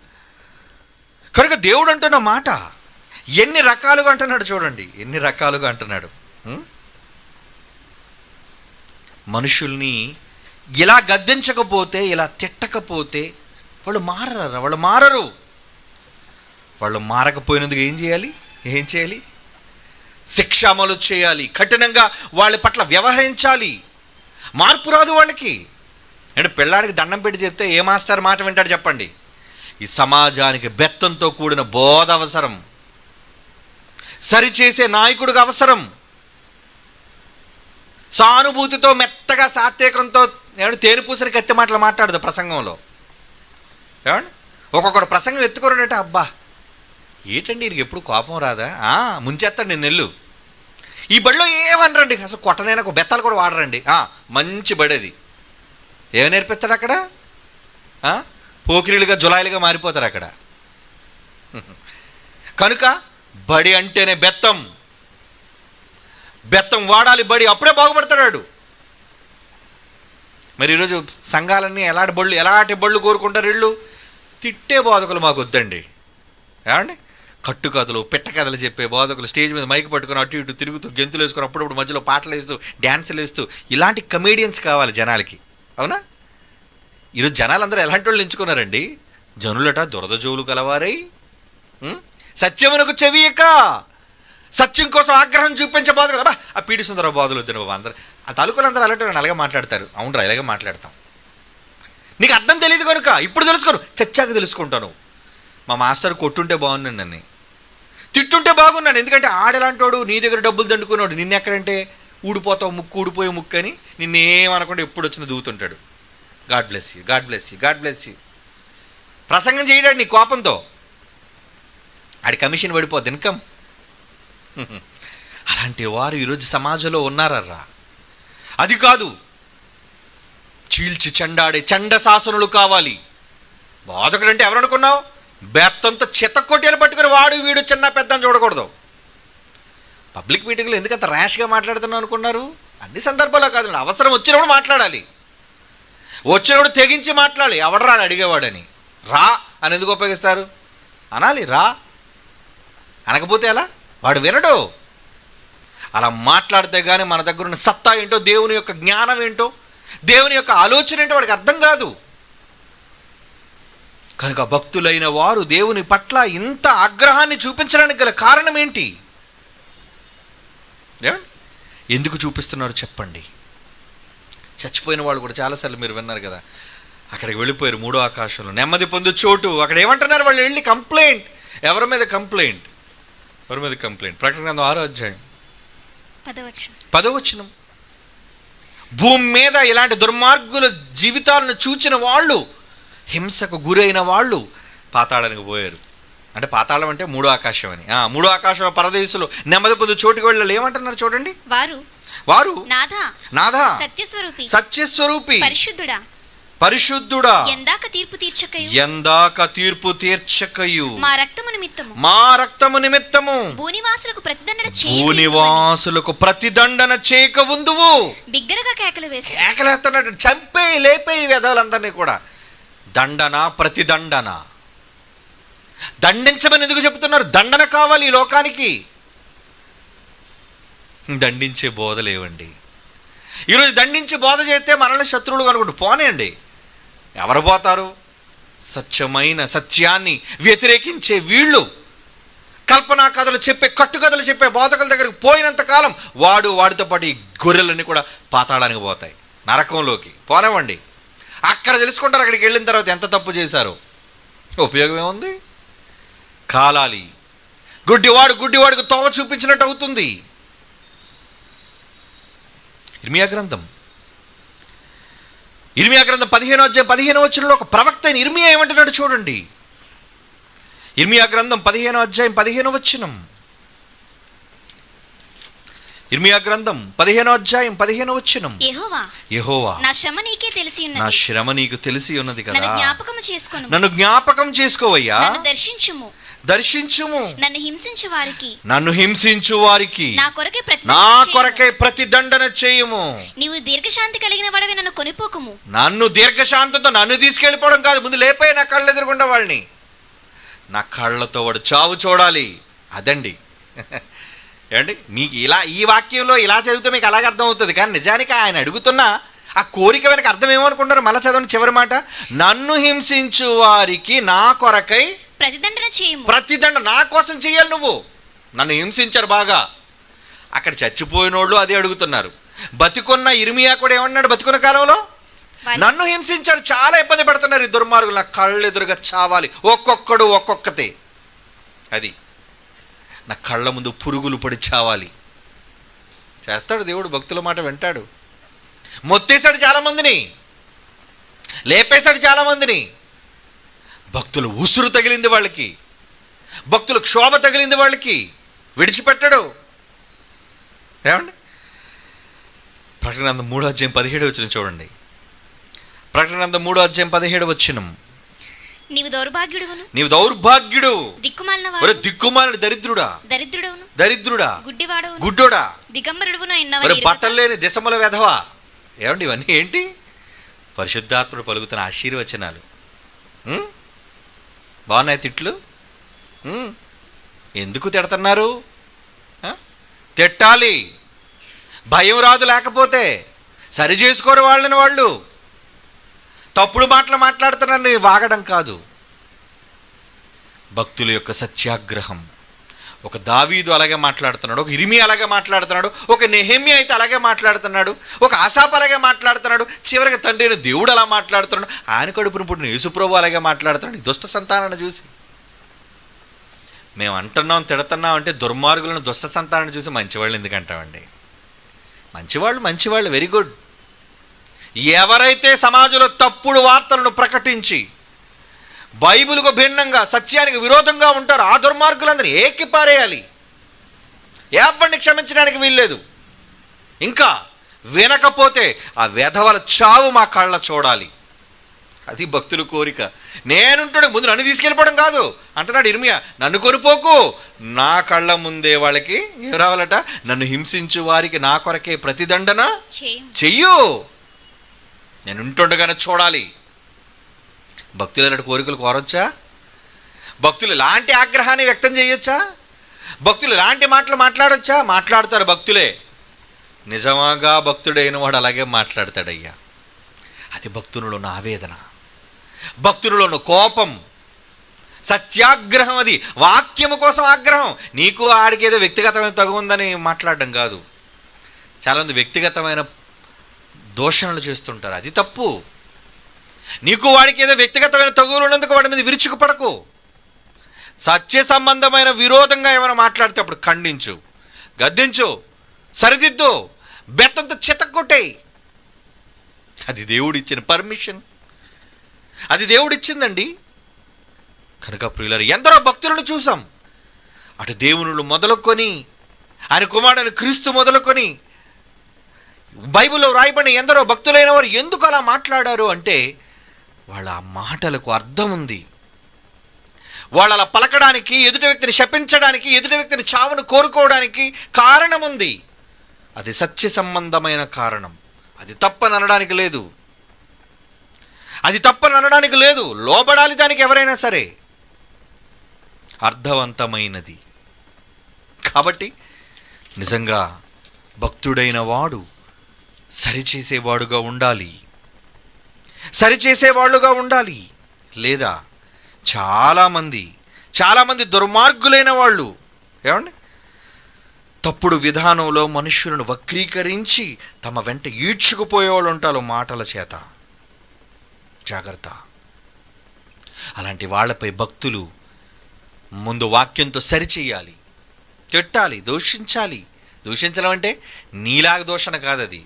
కనుక దేవుడు అంటున్న మాట ఎన్ని రకాలుగా అంటున్నాడు చూడండి, ఎన్ని రకాలుగా అంటున్నాడు. మనుషుల్ని ఇలా గద్దించకపోతే, ఇలా తిట్టకపోతే వాళ్ళు మారరు. వాళ్ళు మారకపోయినందుకు ఏం చేయాలి? శిక్ష అమలు చేయాలి, కఠినంగా వాళ్ళ పట్ల వ్యవహరించాలి. మార్పు రాదు వాళ్ళకి. అంటే పిల్లాడికి దండం పెట్టి చెప్తే ఏ మాస్టర్ మాట వింటాడు చెప్పండి? ఈ సమాజానికి బెత్తంతో కూడిన బోధ అవసరం, సరిచేసే నాయకుడికి అవసరం, సానుభూతితో మెత్తగా సాత్వికంతో తేనెపూసని కత్తి మాటలు మాట్లాడదు ప్రసంగంలో. ఏమండి ఒక్కొక్కడు ప్రసంగం ఎత్తుకోరంటే అబ్బా ఏంటండి వీరికి ఎప్పుడు కోపం రాదా? ముంచేస్తాడు నేను నెల్లు. ఈ బడిలో ఏమనరండి, అసలు కొట్టనైనా ఒక బెత్తాలు కూడా వాడరండి. మంచి బడి అది. ఏమి నేర్పిస్తాడు అక్కడ? పోకిరీలుగా జులాయిలుగా మారిపోతారు అక్కడ. కనుక బడి అంటేనే బెత్తం వాడాలి బడి, అప్పుడే బాగుపడతాడు. మరి ఈరోజు సంఘాలన్నీ ఎలాంటి బళ్ళు కోరుకుంటారు వీళ్ళు? తిట్టే బోధకులు మాకు వద్దండి. ఏమండి కట్టుకథలు పిట్టకథలు చెప్పే బోధకులు స్టేజ్ మీద మైక్ పట్టుకుని అటు ఇటు తిరుగుతూ గెంతులు వేసుకొని అప్పుడప్పుడు మధ్యలో పాటలు వేస్తూ డ్యాన్సులు వేస్తూ ఇలాంటి కమేడియన్స్ కావాలి జనాలకి. అవునా? ఈరోజు జనాలందరూ ఎలాంటి వాళ్ళు ఎంచుకున్నారండి? జనులట దురద జోలు కలవారై సత్యమునకు చెవియక, సత్యం కోసం ఆగ్రహం చూపించే బాధ కదా. ఆ పీడి సుందర బాధలు వద్దు బాబా. అందరూ ఆ తలుకులందరూ అలాంటి అలాగే మాట్లాడతారు. అవునరా ఇలాగే మాట్లాడతాం. నీకు అర్థం తెలియదు కనుక ఇప్పుడు తెలుసుకోను, చచ్చాక తెలుసుకుంటాను. మా మాస్టర్ కొట్టుంటే బాగున్నాను, నన్ను తిట్టుంటే బాగున్నాను. ఎందుకంటే ఆడలాంటోడు నీ దగ్గర డబ్బులు దండుకున్నాడు, నిన్నెక్కడంటే ఊడిపోతావు, ఊడిపోయే ముక్కు అని నిన్నేమనకుండా ఎప్పుడు వచ్చిన దూతుంటాడు. God bless you. ప్రసంగం చేయడాడు నీ కోపంతో, ఆడి కమిషన్ పడిపోద్ది, ఇన్కమ్. అలాంటి వారు ఈరోజు సమాజంలో ఉన్నారర్రా. అది కాదు, చీల్చి చెండాడే చండ శాసనులు కావాలి. బోధకుడు అంటే ఎవరనుకున్నావు? బెత్తంతో చిత్తకొట్టేలు పట్టుకుని వాడు వీడు చిన్న పెద్ద అని చూడకూడదు. పబ్లిక్ మీటింగ్లో ఎందుకంత ర్యాష్గా మాట్లాడుతున్నావు అనుకున్నారు? అన్ని సందర్భాల్లో కాదు, అవసరం వచ్చినప్పుడు మాట్లాడాలి, వచ్చినప్పుడు తెగించి మాట్లాడాలి. ఎవడరా అని అడిగేవాడని. రా అని ఎందుకు ఉపయోగిస్తారు? అనాలి రా, అనకపోతే ఎలా? వాడు వినడు. అలా మాట్లాడితే కానీ మన దగ్గర ఉన్న సత్తా ఏంటో, దేవుని యొక్క జ్ఞానం ఏంటో, దేవుని యొక్క ఆలోచన ఏంటో వాడికి అర్థం కాదు. కనుక భక్తులైన వారు దేవుని పట్ల ఇంత ఆగ్రహాన్ని చూపించడానికి గల కారణం ఏంటి? ఎందుకు చూపిస్తున్నారు చెప్పండి? చచ్చిపోయిన వాళ్ళు కూడా చాలాసార్లు మీరు విన్నారు కదా, అక్కడికి వెళ్ళిపోయారు మూడో ఆకాశంలో నెమ్మది పొందు చోటు. అక్కడ ఏమంటున్నారు వాళ్ళు? వెళ్ళి కంప్లైంట్. ఎవరి మీద కంప్లైంట్? ప్రకటన గ్రంథం 6వ అధ్యాయం 10వ వచనం. భూమి మీద ఇలాంటి దుర్మార్గుల జీవితాలను చూచిన వాళ్ళు, హింసకు గురైన వాళ్ళు పాతాళానికి పోయారు. అంటే పాతాళం అంటే మూడో ఆకాశం అని. మూడో ఆకాశంలో పరదేశులు నెమ్మది పొందు చోటుకి వెళ్ళాలి. ఏమంటున్నారు చూడండి, వారు నాథా సత్యస్వరూపి పరిశుద్ధుడా, ఎందాక తీర్పు తీర్చకయు, ఎందాక తీర్పు తీర్చకయు, మా రక్తము నిమిత్తము భూనివాసులకు భూనివాసులకు ప్రతిదండన చేయక ఉందువు. బిగ్గరగా కేకలు వేసి కేకలేస్తున్నాడు, చంపేయి లేపేయి వెధవలందరినీ కూడా. దండన, ప్రతిదండన. దండించమని ఎందుకు చెప్తున్నారు? దండన కావాలి ఈ లోకానికి. దండించే బోధలేవండి. ఈరోజు దండించి బోధ చేస్తే మనల్ని శత్రువులు కనుకుంటూ పోనేయండి. ఎవరు పోతారు? సత్యాన్ని వ్యతిరేకించే వీళ్ళు కల్పనా కథలు చెప్పే, కట్టుకథలు చెప్పే బోధకుల దగ్గరికి పోయినంత కాలం వాడితో పాటు ఈ గొర్రెలన్నీ కూడా పాతాళానికి పోతాయి, నరకంలోకి పోనివ్వండి. అక్కడ తెలుసుకుంటారు, అక్కడికి వెళ్ళిన తర్వాత ఎంత తప్పు చేశారో. ఉపయోగం ఏముంది? కాలాలి. గుడ్డివాడికి తోవ చూపించినట్టు అవుతుంది. ఇర్మియా గ్రంథం 15వ అధ్యాయం 15వ వచనంలో ఒక ప్రవక్త అయిన ఇర్మియా ఏమంటున్నాడు చూడండి. ఇర్మియా గ్రంథం 15వ అధ్యాయం 15వ వచనం. ఇర్మియా గ్రంథం 15వ అధ్యాయం 15వ వచనం. యెహోవా, నా శ్రమ నీకు తెలిసి ఉన్నది కదా, నన్ను జ్ఞాపకం చేసుకోవయ్యా, దర్శించుము. నన్ను హింసించు వారికి నా కొరకై ప్రతిదండన చేయుము. నీవు దీర్ఘశాంతి కలిగిన వాడవి, నన్ను కొనిపోకుము. నన్ను దీర్ఘశాంతంతో నన్ను తీసుకెళ్ళిపోవడం కాదు, ముందు లేపోయి నా కళ్ళు ఎదురుకుండా వాళ్ళని. నా కళ్ళతో వాడు చావు చూడాలి. అదండి. ఏమండి, మీకు ఈ వాక్యంలో ఇలా చదివితే మీకు అలాగే అర్థం అవుతుంది. కానీ నిజానికి ఆయన అడుగుతున్న ఆ కోరిక వెనక అర్థం ఏమనుకుంటారు? మళ్ళీ చదవండి చివరి మాట. నన్ను హింసించు వారికి నా కొరకై ప్రతిదండ నా కోసం చెయ్యాలి. నువ్వు నన్ను హింసించారు బాగా. అక్కడ చచ్చిపోయినోళ్ళు అదే అడుగుతున్నారు. బతికున్న ఇర్మియా కూడా ఏమన్నాడు? బతికున్న కాలంలో నన్ను హింసించారు, చాలా ఇబ్బంది పడుతున్నారు ఈ దుర్మార్గులు, నా కళ్ళు ఎదురుగా చావాలి. ఒక్కొక్కడు ఒక్కొక్కతే. అది నా కళ్ళ ముందు పురుగులు పడి చావాలి. చేస్తాడు దేవుడు, భక్తుల మాట వింటాడు. మొత్తేశాడు చాలామందిని, లేపేశాడు చాలామందిని. భక్తులు ఉసురు తగిలింది వాళ్ళకి, భక్తులు క్షోభ తగిలింది వాళ్ళకి, విడిచిపెట్టాడు. ఏమండి, ప్రకటన గ్రంథం 3వ అధ్యాయం 17వ వచనం చూడండి. ప్రకటన గ్రంథం 3వ అధ్యాయం 17వ వచనం. నీవు దౌర్భాగ్యుడు, దిక్కుమాలిన దరిద్రుడా, గుడ్డోడా, బట్టలు లేని దిశముల వెధవా. ఏమండి, ఇవన్నీ ఏంటి? పరిశుద్ధాత్ముడు పలుకుతున్న ఆశీర్వచనాలు. బాగున్నాయి తిట్లు. ఎందుకు తిడుతున్నారు? తిట్టాలి. భయం రాదు, లేకపోతే సరి చేసుకోరు వాళ్ళని వాళ్ళు. తప్పుడు మాటలు మాట్లాడుతున్నారని వాగడం కాదు. భక్తుల యొక్క సత్యాగ్రహం. ఒక దావీదు అలాగే మాట్లాడుతున్నాడు, ఒక ఇర్మియా అలాగే మాట్లాడుతున్నాడు, ఒక నెహెమ్యా అయితే అలాగే మాట్లాడుతున్నాడు, ఒక ఆసాపు అలాగే మాట్లాడుతున్నాడు, చివరికి తండ్రి అయిన దేవుడు అలా మాట్లాడుతున్నాడు, ఆయన కడుపును పుట్టిన యేసుప్రభు అలాగే మాట్లాడుతున్నాడు. ఈ దుష్ట సంతానాన్ని చూసి మేము అంటున్నాం, తిడుతున్నాం అంటే దుర్మార్గులను, దుష్ట సంతానాన్ని చూసి మంచివాళ్ళు ఎందుకంటామండి? మంచివాళ్ళు వెరీ గుడ్. ఎవరైతే సమాజంలో తప్పుడు వార్తలను ప్రకటించి బైబిల్కు భిన్నంగా సత్యానికి విరోధంగా ఉంటారో ఆ దుర్మార్గులందరూ ఏకిపారేయాలి. ఎవరిని క్షమించడానికి వీల్లేదు. ఇంకా వినకపోతే ఆ వెధవల చావు మా కళ్ళ చూడాలి. అది భక్తుల కోరిక. నేనుంటాడు, ముందు నన్ను తీసుకెళ్ళిపోవడం కాదు అంటున్నాడు ఇర్మియా. నన్ను కొనిపోకు, నా కళ్ళ ముందే వాళ్ళకి ఏం రావాలట? నన్ను హింసించు వారికి నా కొరకే ప్రతిదండన చెయ్యు. నేను ఉంటుండగానే చూడాలి. భక్తులు ఇలాంటి కోరికలు కోరొచ్చా? భక్తులు ఇలాంటి ఆగ్రహాన్ని వ్యక్తం చేయొచ్చా? భక్తులు ఇలాంటి మాటలు మాట్లాడొచ్చా? మాట్లాడతారు భక్తులే. నిజంగా భక్తుడైన వాడు అలాగే మాట్లాడతాడయ్యా. అది భక్తునిలో ఉన్న ఆవేదన, భక్తునిలో ఉన్న కోపం, సత్యాగ్రహం. అది వాక్యము కోసం ఆగ్రహం. నీకు ఆడికి ఏదో వ్యక్తిగతమైన తగు ఉందని మాట్లాడడం కాదు. చాలామంది వ్యక్తిగతమైన దోషణలు చేస్తుంటారు, అది తప్పు. నీకు వాడికి ఏదో వ్యక్తిగతమైన తగులు ఉన్నందుకు వాడి మీద విరుచుకుపడకు. సత్య సంబంధమైన విరోధంగా ఏమైనా మాట్లాడితే అప్పుడు ఖండించు, గద్దించు, సరిదిద్దు, బెత్తంతో చితక్కొట్టేయి. అది దేవుడిచ్చిన పర్మిషన్, అది దేవుడిచ్చిందండి. కనుక ప్రియులారా, ఎందరో భక్తులను చూసాం. అటు దేవునులు మొదలుకొని, ఆయన కుమారుడైన క్రీస్తు మొదలుకొని, బైబిల్లో రాయబడిన ఎందరో భక్తులైన వారు ఎందుకు అలా మాట్లాడారు అంటే వాళ్ళ ఆ మాటలకు అర్థం ఉంది. వాళ్ళు అలా పలకడానికి, ఎదుటి వ్యక్తిని శపించడానికి, ఎదుటి వ్యక్తిని చావును కోరుకోవడానికి కారణం ఉంది. అది సత్య సంబంధమైన కారణం. అది తప్పని అనడానికి లేదు. అది తప్పని అనడానికి లేదు. లోబడాలి దానికి ఎవరైనా సరే. అర్థవంతమైనది. కాబట్టి నిజంగా భక్తుడైన వాడు సరిచేసేవాడుగా ఉండాలి. సరిచేసేవాళ్ళుగా ఉండాలి. లేదా చాలామంది దుర్మార్గులైన వాళ్ళు ఏమండి తప్పుడు విధానంలో మనుష్యులను వక్రీకరించి తమ వెంట ఈడ్చుకుపోయేవాళ్ళు ఉంటారు మాటల చేత. జాగ్రత్త. అలాంటి వాళ్ళపై భక్తులు ముందు వాక్యంతో సరిచేయాలి, తిట్టాలి, దూషించాలి. దూషించడం అంటే నీలాగ దూషణ కాదు, అది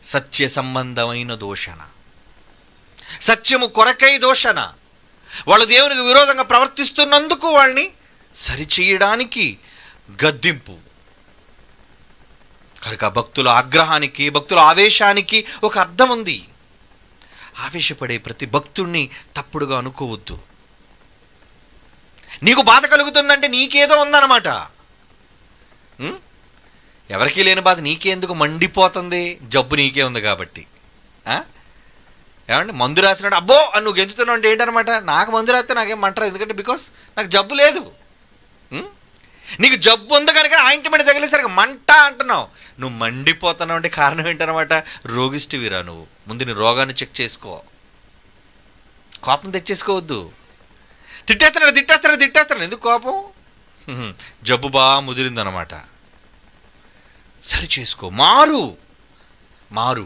సత్య సంబంధమైన దూషణ, సత్యము కొరకై దూషణ. వాళ్ళు దేవునికి విరోధంగా ప్రవర్తిస్తున్నందుకు వాళ్ళని సరిచేయడానికి గద్దింపు. కనుక భక్తుల ఆగ్రహానికి, భక్తుల ఆవేశానికి ఒక అర్థం ఉంది. ఆవేశపడే ప్రతి భక్తుణ్ణి తప్పుడుగా అనుకోవద్దు. నీకు బాధ కలుగుతుందంటే నీకేదో ఉందన్నమాట. ఎవరికీ లేని బాధ నీకెందుకు మండిపోతుంది? జబ్బు నీకే ఉంది కాబట్టి. ఏమంటే మందు రాసినాడు అబ్బో అని నువ్వు గెంతుతున్నావు అంటే ఏంటనమాట? నాకు మందు రాస్తే నాకేం మంటరా, ఎందుకంటే బికాస్ నాకు జబ్బు లేదు. నీకు జబ్బు ఉంది కనుక ఆయింట్మెంట్ తగిలేసరికి మంట అంటున్నావు. నువ్వు మండిపోతున్నావు అంటే కారణం ఏంటనమాట? రోగిష్టివిరా నువ్వు. ముందు నీ రోగాన్ని చెక్ చేసుకో. కోపం తెచ్చేసుకోవద్దు. తిట్టేస్తున్నాడు ఎందుకు కోపం? జబ్బు బాగా ముదిరిందనమాట. సరి చేసుకో, మారు.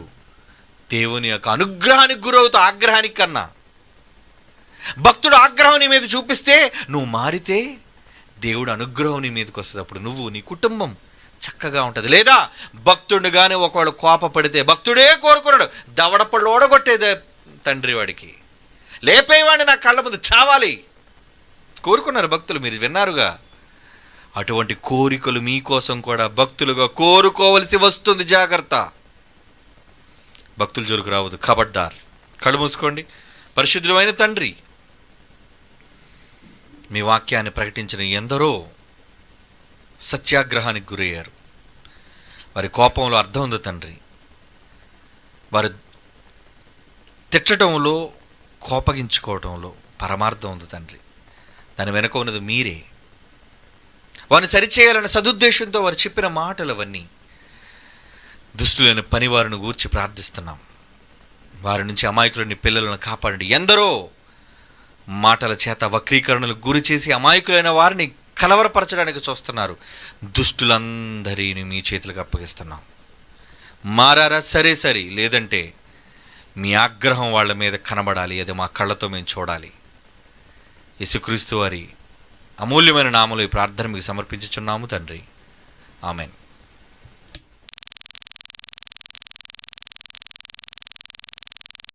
దేవుని యొక్క అనుగ్రహానికి గురవుతా. ఆగ్రహానికి కన్నా భక్తుడు ఆగ్రహం నీ మీద చూపిస్తే నువ్వు మారితే దేవుడు అనుగ్రహం నీ మీదకి వస్తుంది. అప్పుడు నువ్వు, నీ కుటుంబం చక్కగా ఉంటుంది. లేదా భక్తుడు కానీ ఒకవేళ కోపపడితే, భక్తుడే కోరుకున్నాడు దవడపళ్ళు ఓడగొట్టేదే తండ్రి వాడికి, లేపేవాడిని నా కళ్ళ ముందు చావాలి కోరుకున్నారు భక్తులు. మీరు విన్నారుగా. అటువంటి కోరికలు మీకోసం కూడా భక్తులుగా కోరుకోవలసి వస్తుంది. జాగ్రత్త. భక్తుల జోలికి రావద్దు. ఖబర్దార్. కళ్ళు మూసుకోండి. పరిశుద్ధులైన తండ్రి, మీ వాక్యాన్ని ప్రకటించిన ఎందరో సత్యాగ్రహానికి గురయ్యారు. వారి కోపంలో అర్థం ఉంది తండ్రి. వారు తిట్టడంలో, కోపగించుకోవటంలో పరమార్థం ఉంది తండ్రి. దాని వెనుక ఉన్నది మీరే. వారిని సరిచేయాలన్న సదుద్దేశంతో వారు చెప్పిన మాటలు అవన్నీ దుష్టులైన పనివారిని గూర్చి ప్రార్థిస్తున్నాం. వారి నుంచి అమాయకులని పిల్లలను కాపాడండి. ఎందరో మాటల చేత వక్రీకరణలకు గురి చేసి అమాయకులైన వారిని కలవరపరచడానికి చూస్తున్నారు. దుష్టులందరినీ మీ చేతులకు అప్పగిస్తున్నాం. మారారా? సరే, లేదంటే మీ ఆగ్రహం వాళ్ళ మీద కనబడాలి. అది మా కళ్ళతో మేము చూడాలి. యేసుక్రీస్తు వారి అమూల్యమైన నామములో ఈ ప్రార్థన మీకు సమర్పించుచున్నాము తండ్రి. ఆమెన్.